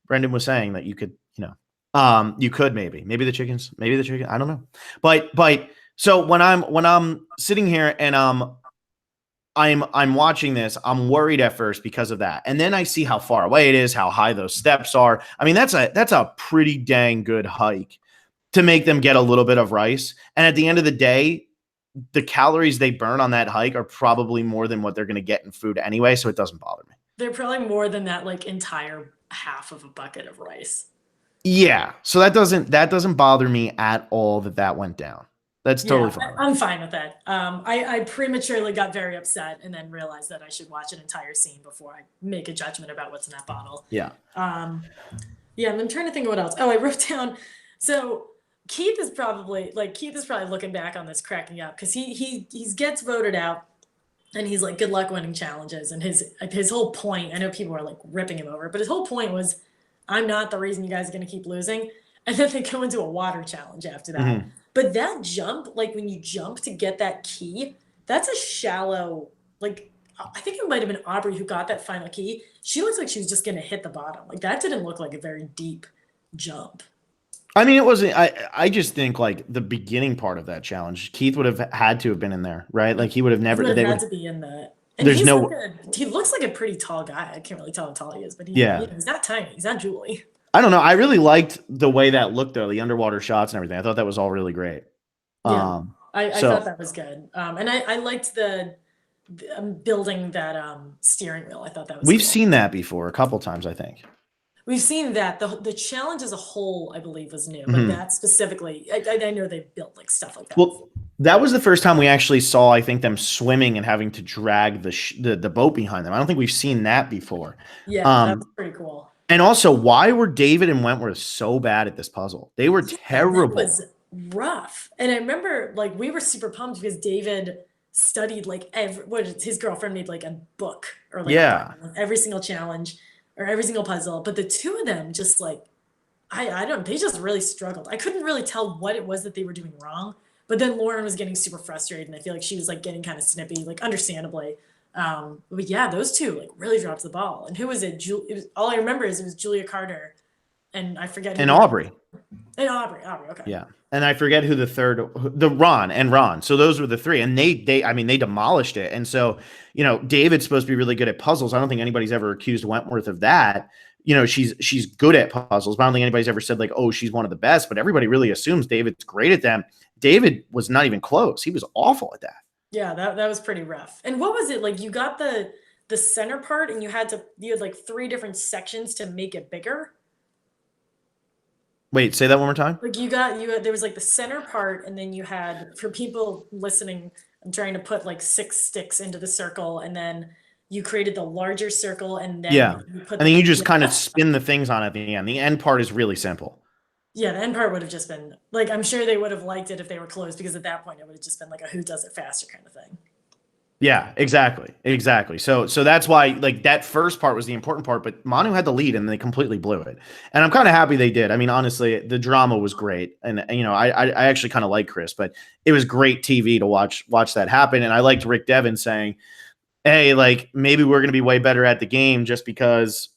Brendan was saying that you could, you could maybe the chicken, I don't know. But so when I'm sitting here and I'm watching this, I'm worried at first because of that. And then I see how far away it is, how high those steps are. I mean, that's a pretty dang good hike to make them get a little bit of rice. And at the end of the day, the calories they burn on that hike are probably more than what they're going to get in food anyway. So it doesn't bother me. They're probably more than that, like entire half of a bucket of rice. Yeah. So that doesn't bother me at all that went down. That's totally fine. I'm fine with that. I prematurely got very upset and then realized that I should watch an entire scene before I make a judgment about what's in that bottle. Yeah. Yeah, and I'm trying to think of what else. Oh, I wrote down. So Keith is probably looking back on this cracking up because he gets voted out and he's like, good luck winning challenges. And his whole point, I know people are like ripping him over, but his whole point was, I'm not the reason you guys are going to keep losing. And then they go into a water challenge after that. Mm-hmm. But that jump, like when you jump to get that key, that's a shallow, like, I think it might have been Aubry who got that final key. She looks like she was just going to hit the bottom. Like that didn't look like a very deep jump. I mean, it wasn't, I just think like the beginning part of that challenge, Keith would have had to have been in there, right? Like he would have never, they would have had to be in that. And there's no, like he looks like a pretty tall guy. I can't really tell how tall he is, but he's not tiny. He's not Julie. I don't know. I really liked the way that looked though, the underwater shots and everything. I thought that was all really great. Yeah, I thought that was good. And I liked the building that steering wheel. I thought that was We've cool. seen that before a couple times, I think. We've seen that. The challenge as a whole, I believe, was new. But that specifically, I know they built like stuff like that. Well, that was the first time we actually saw, I think, them swimming and having to drag the boat behind them. I don't think we've seen that before. Yeah, that's pretty cool. And also, why were David and Wentworth so bad at this puzzle? They were terrible. It was rough. And I remember, like, we were super pumped because David studied, like, his girlfriend made, like, a book or, like, every single challenge or every single puzzle. But the two of them just, like, they just really struggled. I couldn't really tell what it was that they were doing wrong. But then Lauren was getting super frustrated. And I feel like she was, like, getting kind of snippy, like, understandably. But yeah, those two like really dropped the ball. And who was it? It was, all I remember is it was Julia Carter, and I forget who. And Aubry. And Aubry. Okay. Yeah. And I forget who the Ron. So those were the three. And I mean, they demolished it. And so, David's supposed to be really good at puzzles. I don't think anybody's ever accused Wentworth of that. She's good at puzzles, but I don't think anybody's ever said like, oh, she's one of the best, but everybody really assumes David's great at them. David was not even close. He was awful at that. Yeah, that was pretty rough. And what was it like? You got the center part, and you had like 3 different sections to make it bigger. Wait, say that one more time. Like there was like the center part, and then you had, for people listening, I'm trying to put like 6 sticks into the circle, and then you created the larger circle, and then you just kind of spin the things on at the end. The end part is really simple. Yeah, the end part would have just been like, I'm sure they would have liked it if they were close, because at that point it would have just been like a who does it faster kind of thing. Yeah, exactly. So that's why like that first part was the important part, but Manu had the lead and they completely blew it. And I'm kind of happy they did. I mean, honestly, the drama was great, and I actually kind of like Chris, but it was great TV to watch that happen. And I liked Rick Devin saying, hey, like maybe we're going to be way better at the game just because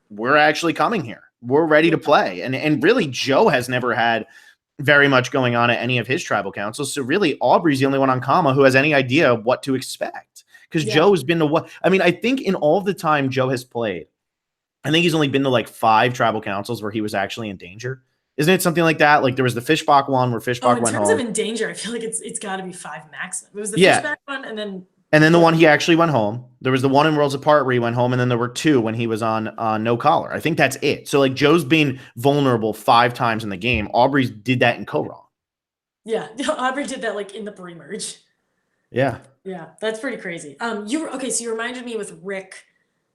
we're actually coming here. We're ready to play. And really, Joe has never had very much going on at any of his tribal councils. So really, Aubry's the only one on Kama who has any idea of what to expect, because Joe's been to what? I mean, I think in all the time Joe has played, I think he's only been to like 5 tribal councils where he was actually in danger. Isn't it something like that? Like there was the Fishbach one where Fishbach went home. In terms of in danger, I feel like it's got to be 5 maximum. It was the Fishbach one, and then the one he actually went home. There was the one in Worlds Apart where he went home, and then there were 2 when he was on No Collar. I think that's it. So like Joe's been vulnerable 5 times in the game. Aubry did that in Korong. Yeah, Aubry did that like in the pre-merge. Yeah, that's pretty crazy. So you reminded me with Rick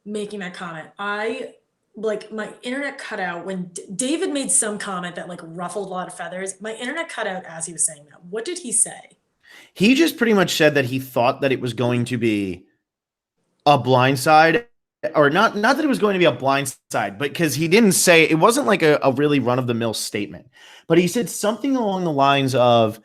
making that comment. My internet cut out when David made some comment that like ruffled a lot of feathers. My internet cut out as he was saying that. What did he say? He just pretty much said that he thought that it was going to be a blindside, or not that it was going to be a blindside, but because he didn't say, it wasn't like a really run-of-the-mill statement, but he said something along the lines of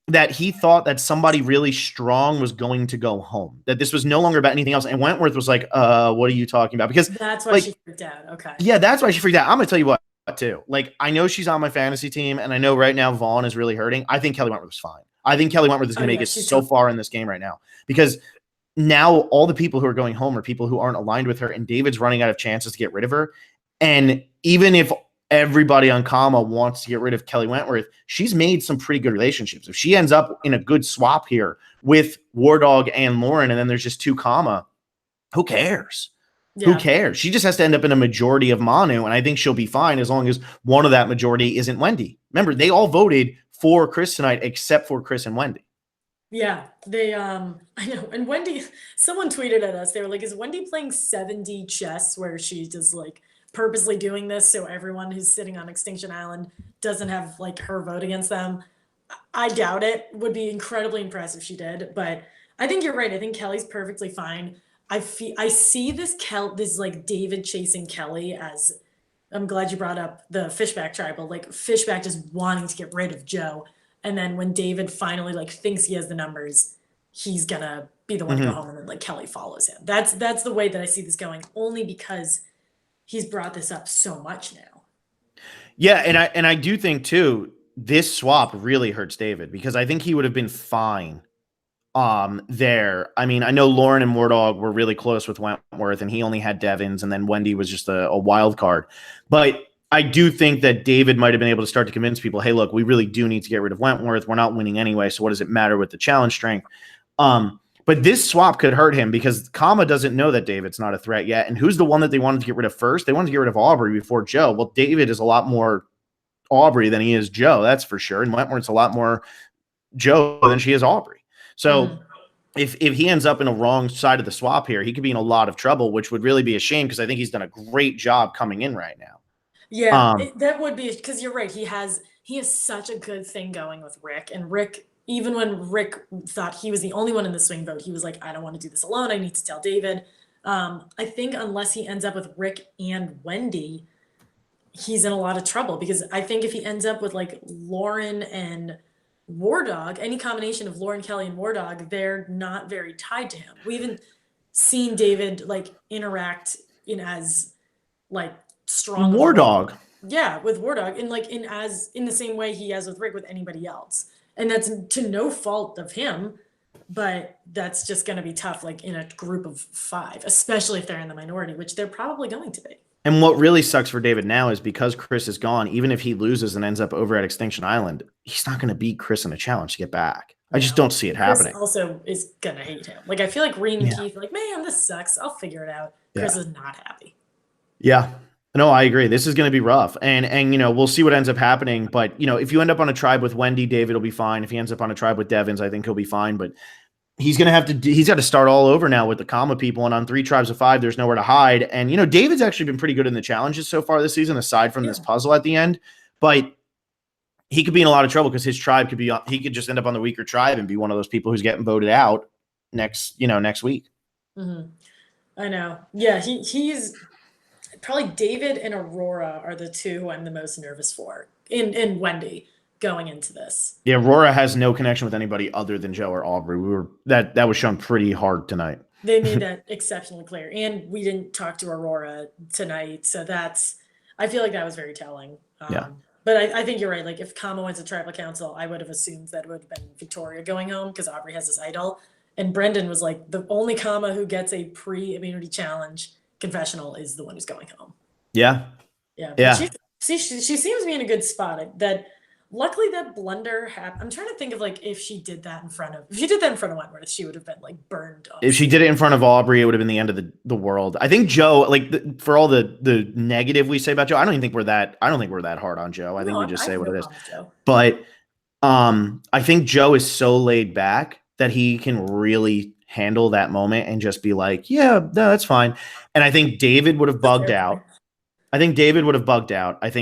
that he thought that somebody really strong was going to go home, that this was no longer about anything else. And Wentworth was like, what are you talking about? Because that's why she freaked out. Okay. Yeah, that's why she freaked out. I'm going to tell you what, too. Like, I know she's on my fantasy team, and I know right now Vaughn is really hurting. I think Kelly Wentworth was fine. I think Kelly Wentworth is going to make it so far in this game right now, because now all the people who are going home are people who aren't aligned with her, and David's running out of chances to get rid of her. And even if everybody on Kama wants to get rid of Kelly Wentworth, she's made some pretty good relationships. If she ends up in a good swap here with War Dog and Lauren, and then there's just 2 Kama, who cares? Yeah. Who cares? She just has to end up in a majority of Manu, and I think she'll be fine as long as one of that majority isn't Wendy. Remember, they all voted for Chris tonight except for Chris and Wendy. Yeah, they I know. And Wendy, someone tweeted at us, they were like, is Wendy playing 7D chess where she's just like purposely doing this so everyone who's sitting on Extinction Island doesn't have like her vote against them? I doubt it. Would be incredibly impressive if she did, but I think you're right. I think Kelly's perfectly fine. I see this like David chasing Kelly as, I'm glad you brought up the Fishbach tribal, like Fishbach just wanting to get rid of Joe. And then when David finally like thinks he has the numbers, he's gonna be the one to go home, and then like Kelly follows him. That's the way that I see this going, only because he's brought this up so much now. Yeah, and I do think too, this swap really hurts David, because I think he would have been fine there. I mean, I know Lauren and Wardog were really close with Wentworth, and he only had Devins, and then Wendy was just a wild card. But I do think that David might have been able to start to convince people, hey, look, we really do need to get rid of Wentworth. We're not winning anyway, so what does it matter with the challenge strength? But this swap could hurt him, because Kama doesn't know that David's not a threat yet. And who's the one that they wanted to get rid of first? They wanted to get rid of Aubry before Joe. Well, David is a lot more Aubry than he is Joe, that's for sure. And Wentworth's a lot more Joe than she is Aubry. So if he ends up in a wrong side of the swap here, he could be in a lot of trouble, which would really be a shame, because I think he's done a great job coming in right now. Yeah, that would be, because you're right. He has such a good thing going with Rick, and Rick, even when Rick thought he was the only one in the swing vote, he was like, I don't want to do this alone. I need to tell David. I think unless he ends up with Rick and Wendy, he's in a lot of trouble, because I think if he ends up with like Lauren and War Dog, any combination of Lauren, Kelly, and War Dog, they're not very tied to him. seen David like interact in as like strong War of a role. Dog. Yeah, with War Dog, and like in the same way he has with Rick with anybody else, and that's to no fault of him, but that's just going to be tough, like in a group of 5, especially if they're in the minority, which they're probably going to be. And what really sucks for David now is because Chris is gone, even if he loses and ends up over at Extinction Island, he's not going to beat Chris in a challenge to get back. I just don't see it happening. Chris also is going to hate him. Like, I feel like Reem and Keith are like, man, this sucks. I'll figure it out. Chris is not happy. Yeah. No, I agree. This is going to be rough. And you know, we'll see what ends up happening. But, you know, if you end up on a tribe with Wendy, David will be fine. If he ends up on a tribe with Devins, I think he'll be fine. But he's got to start all over now with the comma people. And on 3 tribes of 5, there's nowhere to hide. And, you know, David's actually been pretty good in the challenges so far this season, aside from this puzzle at the end. But he could be in a lot of trouble because his tribe he could just end up on the weaker tribe and be one of those people who's getting voted out next week. Mm-hmm. I know. Yeah, he's probably David and Aurora are the 2 who I'm the most nervous for in Wendy going into this. Yeah, Aurora has no connection with anybody other than Joe or Aubry. That was shown pretty hard tonight. They made that exceptionally clear. And we didn't talk to Aurora tonight. So I feel like that was very telling. But I think you're right. Like, if Kama went to tribal council, I would have assumed that it would have been Victoria going home because Aubry has this idol. And Brendan was like, the only Kama who gets a pre-immunity challenge confessional is the one who's going home. Yeah. Yeah. She seems to be in a good spot. Luckily that blunder happened. I'm trying to think of like if she did that in front of Wentworth, she would have been like burned. If she did it in front of Aubry, it would have been the end of the world. I think Joe, like for all the negative we say about Joe, I don't think we're that hard on Joe. I think we just say what it is. But I think Joe is so laid back that he can really handle that moment and just be like, yeah, no, that's fine. And I think David would have bugged out. I think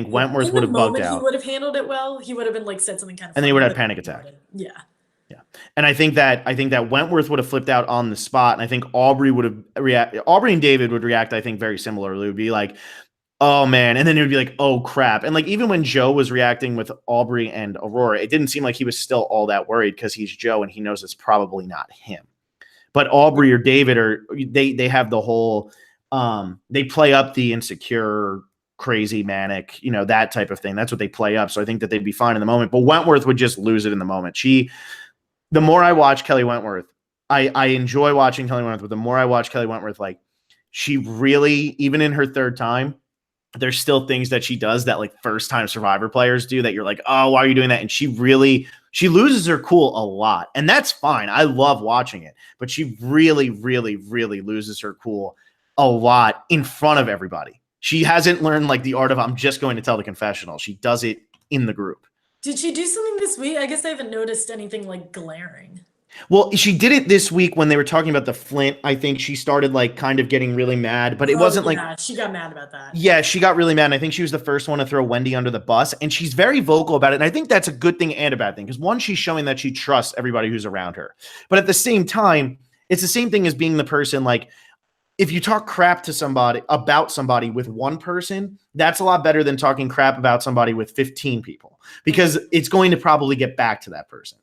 Wentworth would have bugged out. He would have handled it well. He would have been like said something kind of. And they would have panic attack. Yeah. And I think that Wentworth would have flipped out on the spot, and I think Aubry would have react. Aubry and David would react, I think, very similarly. It would be like, oh man, and then it would be like, oh crap. And like even when Joe was reacting with Aubry and Aurora, it didn't seem like he was still all that worried because he's Joe and he knows it's probably not him. But Aubry or David they have the whole. They play up the insecure, crazy, manic, you know, that type of thing. That's what they play up. So I think that they'd be fine in the moment. But Wentworth would just lose it in the moment. The more I watch Kelly Wentworth, I enjoy watching Kelly Wentworth, but the more I watch Kelly Wentworth, like she really, even in her 3rd time, there's still things that she does that like first time Survivor players do that you're like, oh, why are you doing that? And she loses her cool a lot. And that's fine. I love watching it. But she really, really, really loses her cool a lot in front of everybody. She hasn't learned like the art of I'm just going to tell the confessional. She does it in the group. Did she do something this week? I guess I haven't noticed anything like glaring. Well, she did it this week when they were talking about the flint. I think she started like kind of getting really mad, but it wasn't like she got mad about that. Yeah, she got really mad. And I think she was the first one to throw Wendy under the bus, and she's very vocal about it. And I think that's a good thing and a bad thing because one, she's showing that she trusts everybody who's around her, but at the same time, it's the same thing as being the person like. If you talk crap to somebody about somebody with one person, that's a lot better than talking crap about somebody with 15 people because it's going to probably get back to that person.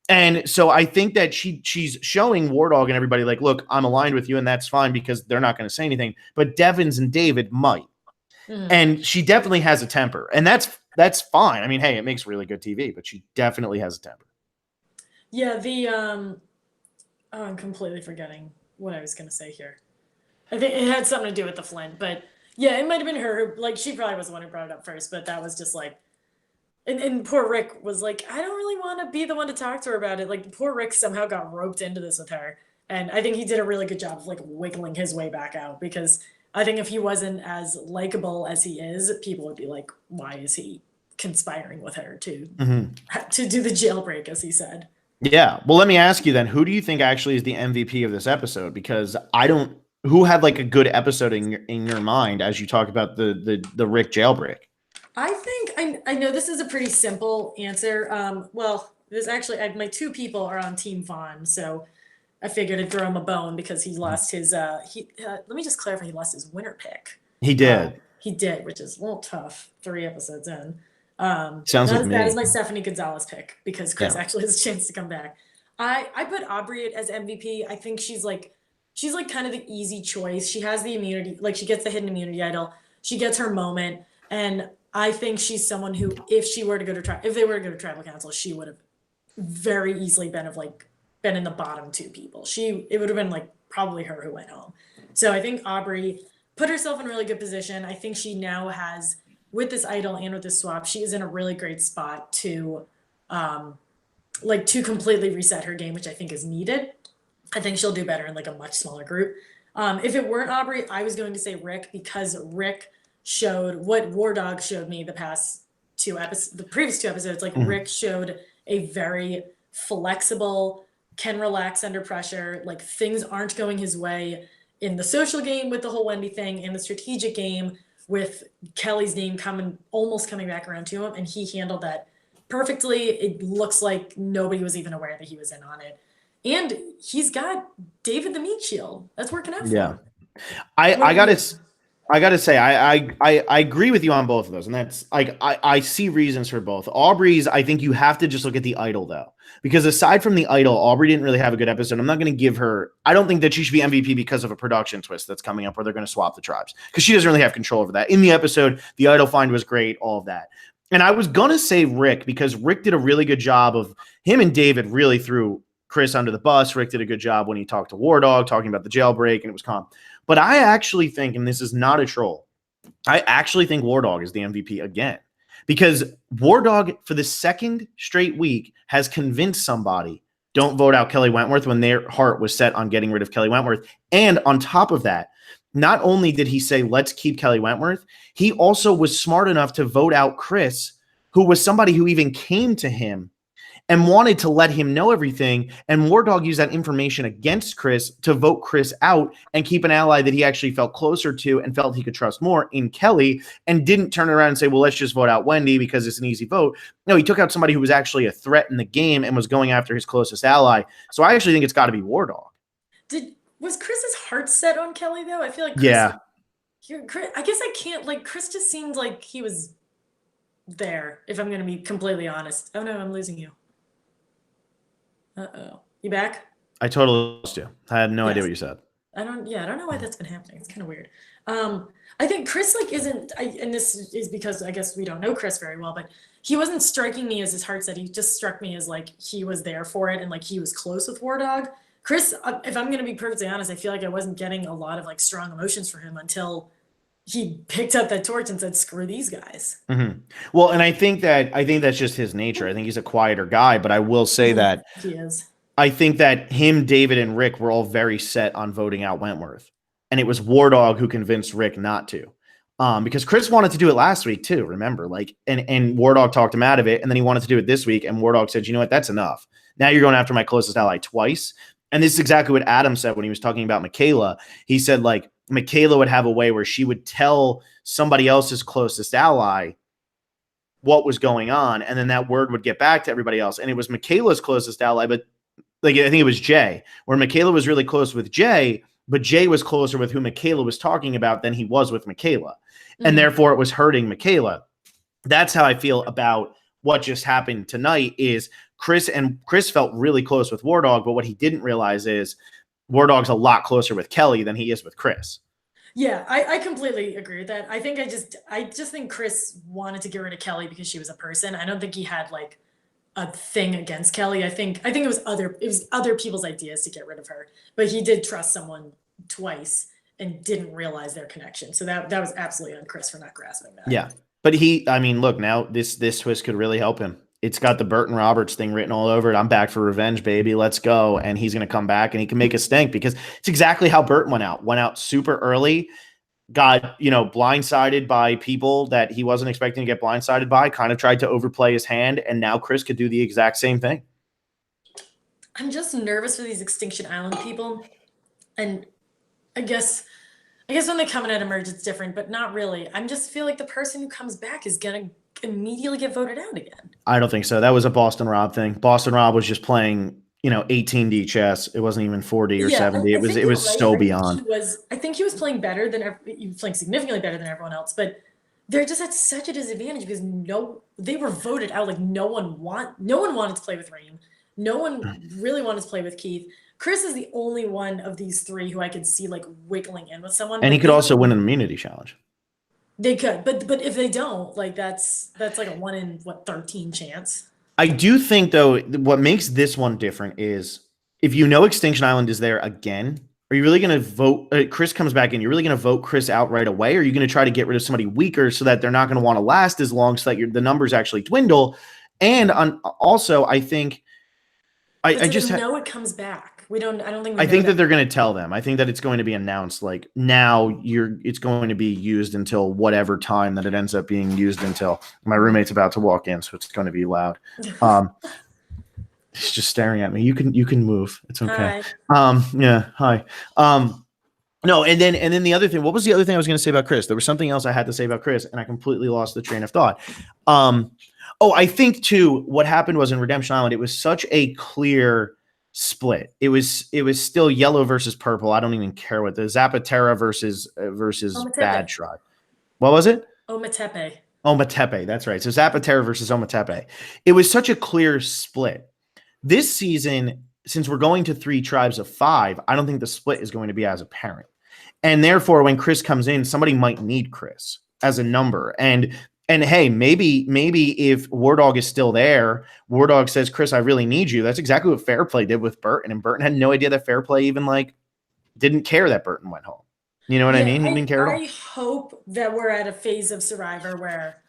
And so I think that she's showing War Dog and everybody like, look, I'm aligned with you and that's fine because they're not going to say anything, but Devins and David might. And she definitely has a temper and that's fine. I mean, hey, it makes really good TV, but she definitely has a temper. Yeah. I'm completely forgetting what I was going to say here. I think it had something to do with the flint, but yeah, it might have been her. Like she probably was the one who brought it up first, but that was just like, and poor Rick was like, I don't really want to be the one to talk to her about it. Like poor Rick somehow got roped into this with her, and I think he did a really good job of like wiggling his way back out because I think if he wasn't as likable as he is, people would be like, why is he conspiring with her to do the jailbreak, as he said. Yeah. Well, let me ask you then, who do you think actually is the MVP of this episode? Because who had like a good episode in your mind as you talk about the Rick jailbreak? I think I know this is a pretty simple answer. Well, there's actually my 2 people are on Team Vaughn, so I figured I'd throw him a bone because he lost his let me just clarify, he lost his winner pick. He did. He did, which is a little tough 3 episodes in. Sounds like me. That is my Stephanie Gonzalez pick because Chris actually has a chance to come back. I put Aubry as MVP. I think she's like she's like kind of the easy choice. She has the immunity, like she gets the hidden immunity idol. She gets her moment. And I think she's someone who, if they were to go to tribal council, she would have very easily been in the bottom 2 people. It would have been like probably her who went home. So I think Aubry put herself in a really good position. I think she now has, with this idol and with this swap, she is in a really great spot to completely reset her game, which I think is needed. I think she'll do better in like a much smaller group. If it weren't Aubry, I was going to say Rick, because Rick showed what War Dog showed me the previous 2 episodes. Like Rick showed a very flexible, can relax under pressure. Like things aren't going his way in the social game with the whole Wendy thing, and the strategic game with Kelly's name almost coming back around to him, and he handled that perfectly. It looks like nobody was even aware that he was in on it. And he's got David the Meat Shield. That's working out for him. I gotta say, I agree with you on both of those, and that's like I see reasons for both. Aubry's, I think you have to just look at the idol though, because aside from the idol, Aubry didn't really have a good episode. I'm not going to give her. I don't think that she should be MVP because of a production twist that's coming up where they're going to swap the tribes, because she doesn't really have control over that. In the episode, the idol find was great, all of that. And I was gonna say Rick, because Rick did a really good job of him, and David really threw Chris under the bus. Rick did a good job when he talked to War Dog, talking about the jailbreak, and it was calm. But I actually think, and this is not a troll, I actually think War Dog is the MVP again, because War Dog for the 2nd straight week has convinced somebody, don't vote out Kelly Wentworth, when their heart was set on getting rid of Kelly Wentworth. And on top of that, not only did he say, let's keep Kelly Wentworth, he also was smart enough to vote out Chris, who was somebody who even came to him and wanted to let him know everything. And War Dog used that information against Chris to vote Chris out and keep an ally that he actually felt closer to and felt he could trust more in Kelly, and didn't turn around and say, well, let's just vote out Wendy because it's an easy vote. No, he took out somebody who was actually a threat in the game and was going after his closest ally. So I actually think it's got to be War Dog. Was Chris's heart set on Kelly though? I feel like I guess I can't, like, Chris just seemed like he was there, if I'm going to be completely honest. Oh no, I'm losing you. Uh-oh. You back? I totally lost you. I had no idea what you said. I don't know why that's been happening. It's kind of weird. I think Chris and this is because I guess we don't know Chris very well, but he wasn't striking me as his heart set. He just struck me as like he was there for it and like he was close with War Dog. Chris, if I'm going to be perfectly honest, I feel like I wasn't getting a lot of like strong emotions for him until he picked up that torch and said, screw these guys. Mm-hmm. Well, and I think that's just his nature. I think he's a quieter guy, but I will say that he is. I think that him, David, and Rick were all very set on voting out Wentworth. And it was War Dog who convinced Rick not to. Because Chris wanted to do it last week too, remember? Like, and War Dog talked him out of it, and then he wanted to do it this week, and War Dog said, you know what, that's enough. Now you're going after my closest ally twice. And this is exactly what Adam said when he was talking about Michaela. He said, like, Michaela would have a way where she would tell somebody else's closest ally what was going on, and then that word would get back to everybody else. And it was Michaela's closest ally, but like I think it was Jay, where Michaela was really close with Jay, but Jay was closer with who Michaela was talking about than he was with Michaela. Mm-hmm. And therefore it was hurting Michaela. That's how I feel about what just happened tonight. Is Chris felt really close with War Dog, but what he didn't realize is War Dog's a lot closer with Kelly than he is with Chris. Yeah, I completely agree with that. I just think Chris wanted to get rid of Kelly because she was a person. I don't think he had like a thing against Kelly. I think it was other people's ideas to get rid of her, but he did trust someone twice and didn't realize their connection. So that was absolutely on Chris for not grasping that. Yeah, but look, now this twist could really help him. It's got the Burton Roberts thing written all over it. I'm back for revenge, baby. Let's go. And he's going to come back and he can make a stink, because it's exactly how Burton went out super early, got, blindsided by people that he wasn't expecting to get blindsided by, kind of tried to overplay his hand. And now Chris could do the exact same thing. I'm just nervous for these Extinction Island people. And I guess when they come in at Emerge, it's different, but not really. I just feel like the person who comes back is going to immediately get voted out again. I don't think so. That was a Boston Rob thing. Boston Rob was just playing, 18D chess. It wasn't even 4D or 70. It was so beyond. I think he was playing playing significantly better than everyone else, but they're just at such a disadvantage because they were voted out. Like no one wanted to play with Reem. No one really wanted to play with Keith. Chris is the only one of these three who I could see like wiggling in with someone. And he could also win an immunity challenge. They could, but if they don't, like that's like a 1 in 13 chance. I do think though, what makes this one different is if you know Extinction Island is there again, are you really going to vote? Chris comes back in. You're really going to vote Chris out right away? Or are you going to try to get rid of somebody weaker so that they're not going to want to last as long, so that the numbers actually dwindle? And also, I think I just know it comes back. I don't think. I think that they're going to tell them. I think that it's going to be announced like now it's going to be used until whatever time that it ends up being used until. My roommate's about to walk in, so it's going to be loud. He's just staring at me. You can move. It's okay. Hi. Yeah. Hi. No, and then the other thing. What was the other thing I was going to say about Chris? There was something else I had to say about Chris, and I completely lost the train of thought. I think too. What happened was in Redemption Island, it was such a clear split. It was still yellow versus purple. I don't even care what the Zapatera versus Bad Tribe. What was it? Ometepe. That's right. So Zapatera versus Ometepe. It was such a clear split. This season, since we're going to 3 tribes of 5, I don't think the split is going to be as apparent. And therefore, when Chris comes in, somebody might need Chris as a number. And hey, maybe if War Dog is still there, War Dog says, Chris, I really need you. That's exactly what Fairplay did with Burton. And Burton had no idea that Fairplay even didn't care that Burton went home. You know what I mean? He didn't care at all. I hope that we're at a phase of Survivor where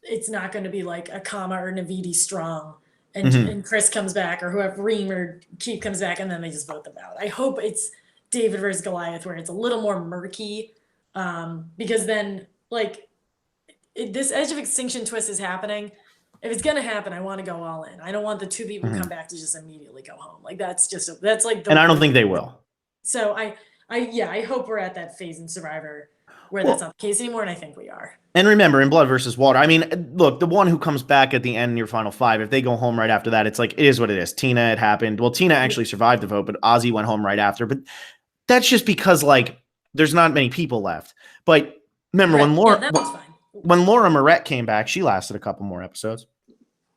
it's not going to be like a Kama or Navidi strong and Chris comes back, or whoever, Reem or Keith comes back, and then they just vote them out. I hope it's David versus Goliath where it's a little more murky, because then this Edge of Extinction twist is happening. If it's going to happen, I want to go all in. I don't want the 2 people who come back to just immediately go home. Like that's like and I don't think they will. So I hope we're at that phase in Survivor where that's not the case anymore, and I think we are. And remember, in Blood versus Water, I mean, look, the one who comes back at the end in your final 5, if they go home right after that, it's like, it is what it is. Tina, it happened. Well, Tina actually survived the vote, but Ozzy went home right after. But that's just because, there's not many people left. But remember, when Laura Moret came back, she lasted a couple more episodes.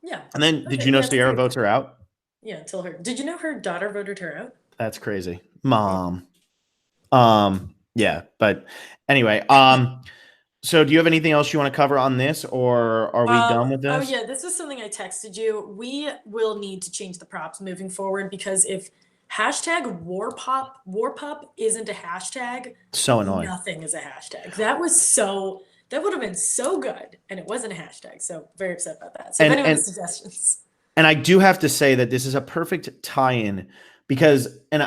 Yeah. And then, did you know Sierra votes her out? Yeah, until her. Did you know her daughter voted her out? That's crazy. Mom. Yeah, but anyway, so do you have anything else you want to cover on this, or are we done with this? Oh yeah, this is something I texted you. We will need to change the props moving forward, because if hashtag warpup isn't a hashtag, so annoying. Nothing is a hashtag. That would have been so good, and it wasn't a hashtag. So very upset about that. So if anyone has suggestions. And I do have to say that this is a perfect tie-in because, and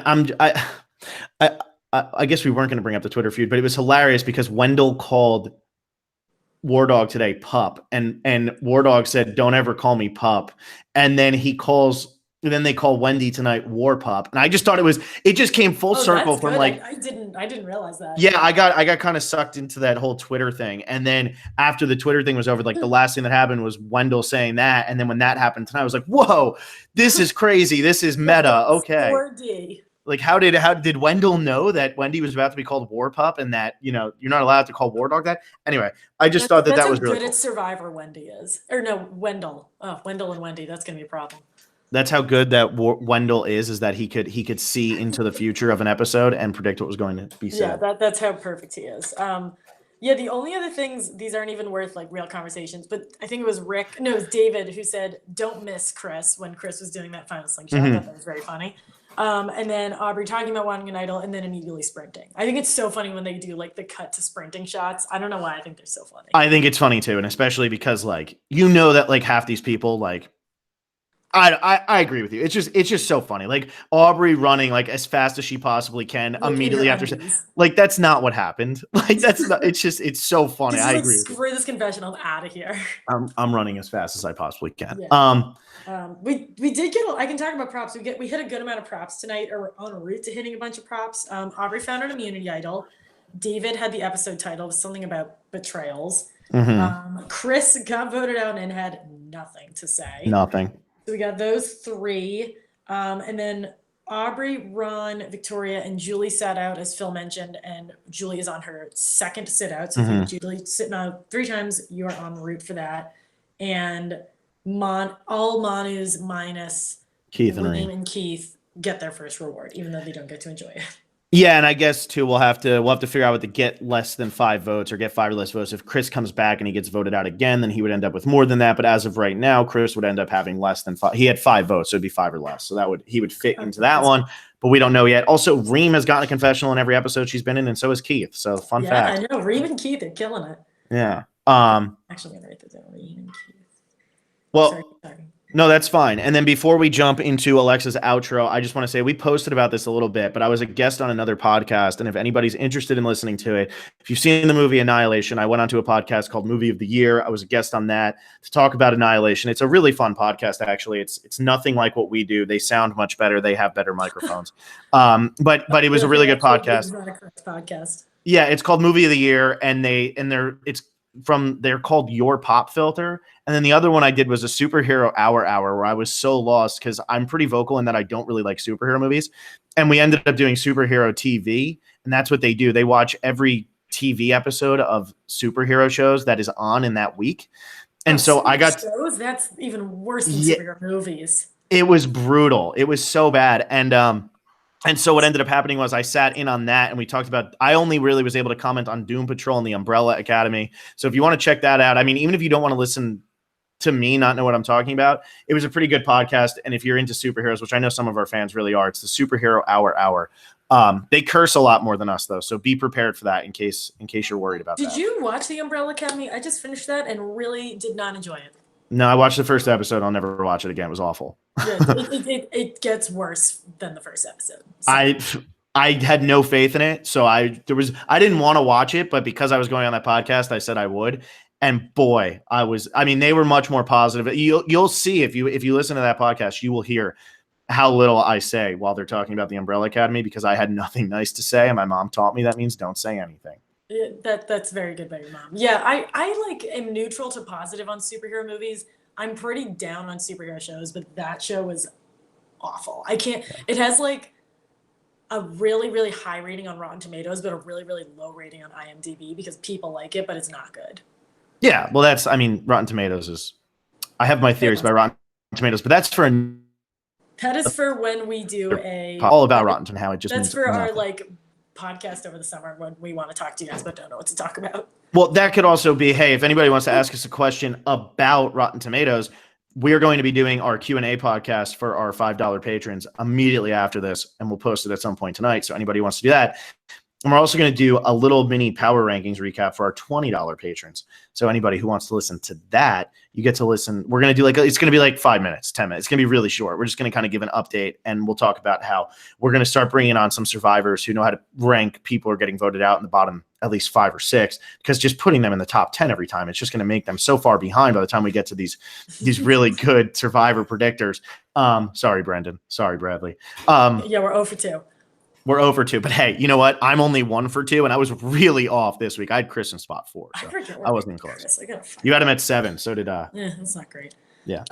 I guess we weren't going to bring up the Twitter feud, but it was hilarious because Wendell called War Dog today pup, and War Dog said, "Don't ever call me pup." And then they call Wendy tonight War Pup. And I just thought it just came full circle from I didn't realize that. Yeah, I got kind of sucked into that whole Twitter thing. And then after the Twitter thing was over, the last thing that happened was Wendell saying that. And then when that happened tonight, I was like, whoa, this is crazy. This is meta. Okay. 4D. How did Wendell know that Wendy was about to be called War Pup and that, you're not allowed to call War Dog that? Anyway, I just thought that was really good cool. At Survivor Wendy is. Or no, Wendell. Oh, Wendell and Wendy. That's going to be a problem. That's how good that Wendell is that he could see into the future of an episode and predict what was going to be said. Yeah, that's how perfect he is. Yeah, the only other things, these aren't even worth real conversations, but I think it was David who said, "Don't miss Chris," when Chris was doing that final slingshot. I thought that was very funny. And then Aubry talking about wanting an idol and then immediately sprinting. I think it's so funny when they do the cut to sprinting shots. I don't know why I think they're so funny. I think it's funny too, and especially because that half these people I agree with you. It's just so funny. Aubry running as fast as she possibly can immediately after. That's not what happened. That's not. It's so funny. I agree. Screw this confession. I'm out of here. I'm running as fast as I possibly can. Yeah. We did get. I can talk about props. We hit a good amount of props tonight, or we're en route to hitting a bunch of props. Aubry found an immunity idol. David had the episode title. It was something about betrayals. Chris got voted out and had nothing to say. Nothing. So we got those 3. And then Aubry, Ron, Victoria, and Julie sat out, as Phil mentioned, and Julie is on her second sit out. So if Julie sitting out 3 times, you are en route for that. And all Manus minus Keith and Reem Reem. and Keith get their first reward, even though they don't get to enjoy it. Yeah, and I guess too we'll have to figure out what to get less than 5 votes or get 5 or less votes. If Chris comes back and he gets voted out again, then he would end up with more than that. But as of right now, Chris would end up having less than 5. He had 5 votes, so it'd be 5 or less. So he would fit into that one. But we don't know yet. Also, Reem has gotten a confessional in every episode she's been in, and so has Keith. So fun fact. Yeah, I know. Reem and Keith are killing it. Yeah. Actually, I'm gonna write this down. Reem and Keith. Well. Sorry. No, that's fine. And then before we jump into Alexa's outro, I just want to say we posted about this a little bit, but I was a guest on another podcast. And if anybody's interested in listening to it, if you've seen the movie Annihilation, I went onto a podcast called Movie of the Year. I was a guest on that to talk about Annihilation. It's a really fun podcast, actually. It's nothing like what we do. They sound much better. They have better microphones. But it was a really good podcast. Yeah, it's called Movie of the Year, and they're called Your Pop Filter. And then the other one I did was a superhero hour where I was so lost because I'm pretty vocal in that I don't really like superhero movies. And we ended up doing superhero TV. And that's what they do. They watch every TV episode of superhero shows that is on in that week. And so I got shows. That's even worse than superhero movies. It was brutal. It was so bad. And so what ended up happening was I sat in on that and we talked about, I only really was able to comment on Doom Patrol and the Umbrella Academy. So if you want to check that out, I mean, even if you don't want to listen to me, not know what I'm talking about, it was a pretty good podcast. And if you're into superheroes, which I know some of our fans really are, it's the Superhero Hour. They curse a lot more than us though. So be prepared for that in case you're worried about that. Did you watch the Umbrella Academy? I just finished that and really did not enjoy it. No, I watched the first episode. I'll never watch it again. It was awful. Yeah, it gets worse than the first episode. So. I had no faith in it. So I didn't want to watch it, but because I was going on that podcast, I said I would. And boy, they were much more positive. You'll see if you listen to that podcast, you will hear how little I say while they're talking about the Umbrella Academy because I had nothing nice to say. And my mom taught me that means don't say anything. Yeah, that's very good by your mom. Yeah, I am neutral to positive on superhero movies. I'm pretty down on superhero shows, but that show was awful. I can't. It has like a really, really high rating on Rotten Tomatoes, but a really, really low rating on IMDb because people like it, but it's not good. Yeah, well, Rotten Tomatoes is. I have my theories about Rotten Tomatoes, but that's for. That is for when we do all about Rotten and how it just. That's for our podcast over the summer when we want to talk to you guys but don't know what to talk about. Well, that could also be, hey, if anybody wants to ask us a question about Rotten Tomatoes, we're going to be doing our Q&A podcast for our $5 patrons immediately after this, and we'll post it at some point tonight. So anybody who wants to do that. And we're also going to do a little mini power rankings recap for our $20 patrons. So anybody who wants to listen to that, you get to listen. We're going to do it's going to be like 5 minutes, 10 minutes. It's going to be really short. We're just going to kind of give an update and we'll talk about how we're going to start bringing on some survivors who know how to rank people who are getting voted out in the bottom, at least 5 or 6, because just putting them in the top 10 every time, it's just going to make them so far behind by the time we get to these really good survivor predictors. Sorry, Brendan. Sorry, Bradley. Yeah, we're 0 for 2. We're over 2, but hey, you know what? I'm only 1 for 2, and I was really off this week. I had Chris in spot 4, so I wasn't even close. You had him at 7, so did I. Yeah, that's not great. Yeah.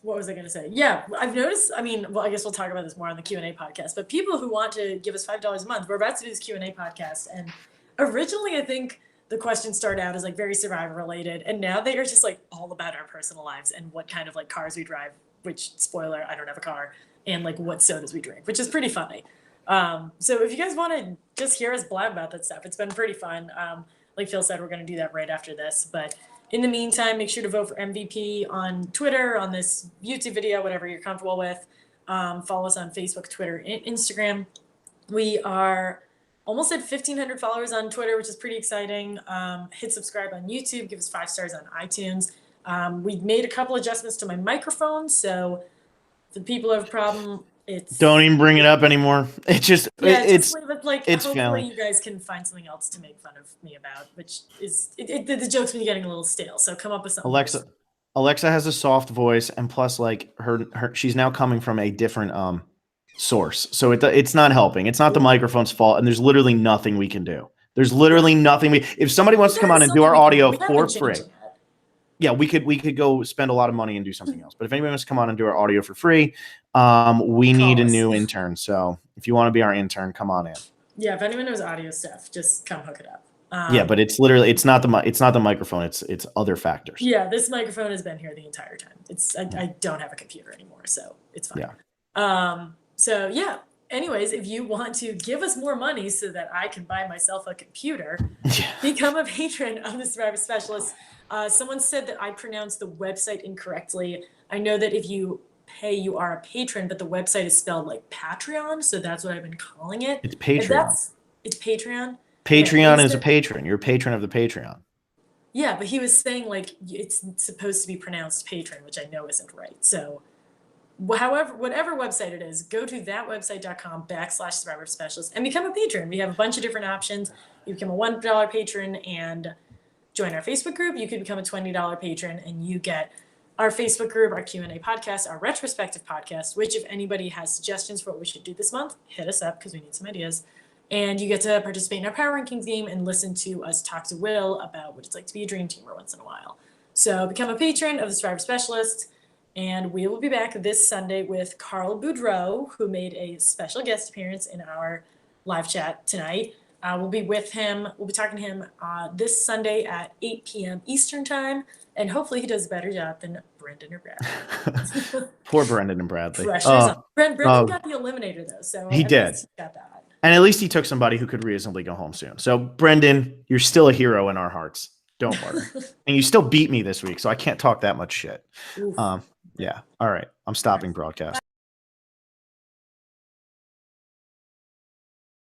What was I going to say? Yeah, I've noticed. I mean, well, I guess we'll talk about this more on the Q&A podcast. But people who want to give us $5 a month, we're about to do this Q&A podcast, and originally, I think the questions started out as very Survivor related, and now they are just all about our personal lives and what kind of cars we drive. Which, spoiler, I don't have a car, and what sodas we drink, which is pretty funny. So if you guys want to just hear us blab about that stuff, it's been pretty fun. Like Phil said, we're going to do that right after this. But in the meantime, make sure to vote for MVP on Twitter, on this YouTube video, whatever you're comfortable with. Follow us on Facebook, Twitter, and Instagram. We are almost at 1,500 followers on Twitter, which is pretty exciting. Hit subscribe on YouTube. Give us 5 stars on iTunes. We've made a couple adjustments to my microphone, so the people who have a problem... Don't even bring it up anymore. It's just it's hopefully failing. You guys can find something else to make fun of me about, which is the joke's been getting a little stale. So come up with something. Alexa has a soft voice, and plus her she's now coming from a different source, so it's not helping. It's not the microphone's fault, and there's literally nothing we can do. There's literally nothing if somebody wants to come on and do our audio for free. Yeah, we could go spend a lot of money and do something else. But if anybody wants to come on and do our audio for free, we need a new intern. So if you want to be our intern, come on in. Yeah, if anyone knows audio stuff, just come hook it up. Yeah, but it's literally it's not the microphone. It's other factors. Yeah, this microphone has been here the entire time. I don't have a computer anymore, so it's fine. Yeah. So yeah. Anyways, if you want to give us more money so that I can buy myself a computer, become a patron of the Survivor Specialist. Someone said that I pronounced the website incorrectly. I know that if you pay, you are a patron, but the website is spelled like Patreon, so that's what I've been calling it. It's Patreon. It's Patreon. Patreon is a patron. You're a patron of the Patreon. Yeah, but he was saying like it's supposed to be pronounced patron, which I know isn't right. So however, whatever website it is, go to thatwebsite.com/Survivor Specialist and become a patron. We have a bunch of different options. You become a $1 patron and join our Facebook group. You could become a $20 patron and you get our Facebook group, our Q&A podcast, our retrospective podcast, which if anybody has suggestions for what we should do this month, hit us up because we need some ideas. And you get to participate in our Power Rankings game and listen to us talk to Will about what it's like to be a dream teamer once in a while. So become a patron of the Survivor Specialist. And we will be back this Sunday with Carl Boudreau, who made a special guest appearance in our live chat tonight. We'll be with him. We'll be talking to him this Sunday at 8 p.m. Eastern time. And hopefully he does a better job than Brendan or Bradley. Poor Brendan and Bradley. Pressure's on. Brendan got the eliminator, though. So he did. He got that. And at least he took somebody who could reasonably go home soon. So, Brendan, you're still a hero in our hearts. Don't worry. And you still beat me this week, so I can't talk that much shit. Yeah. All right. I'm stopping broadcast.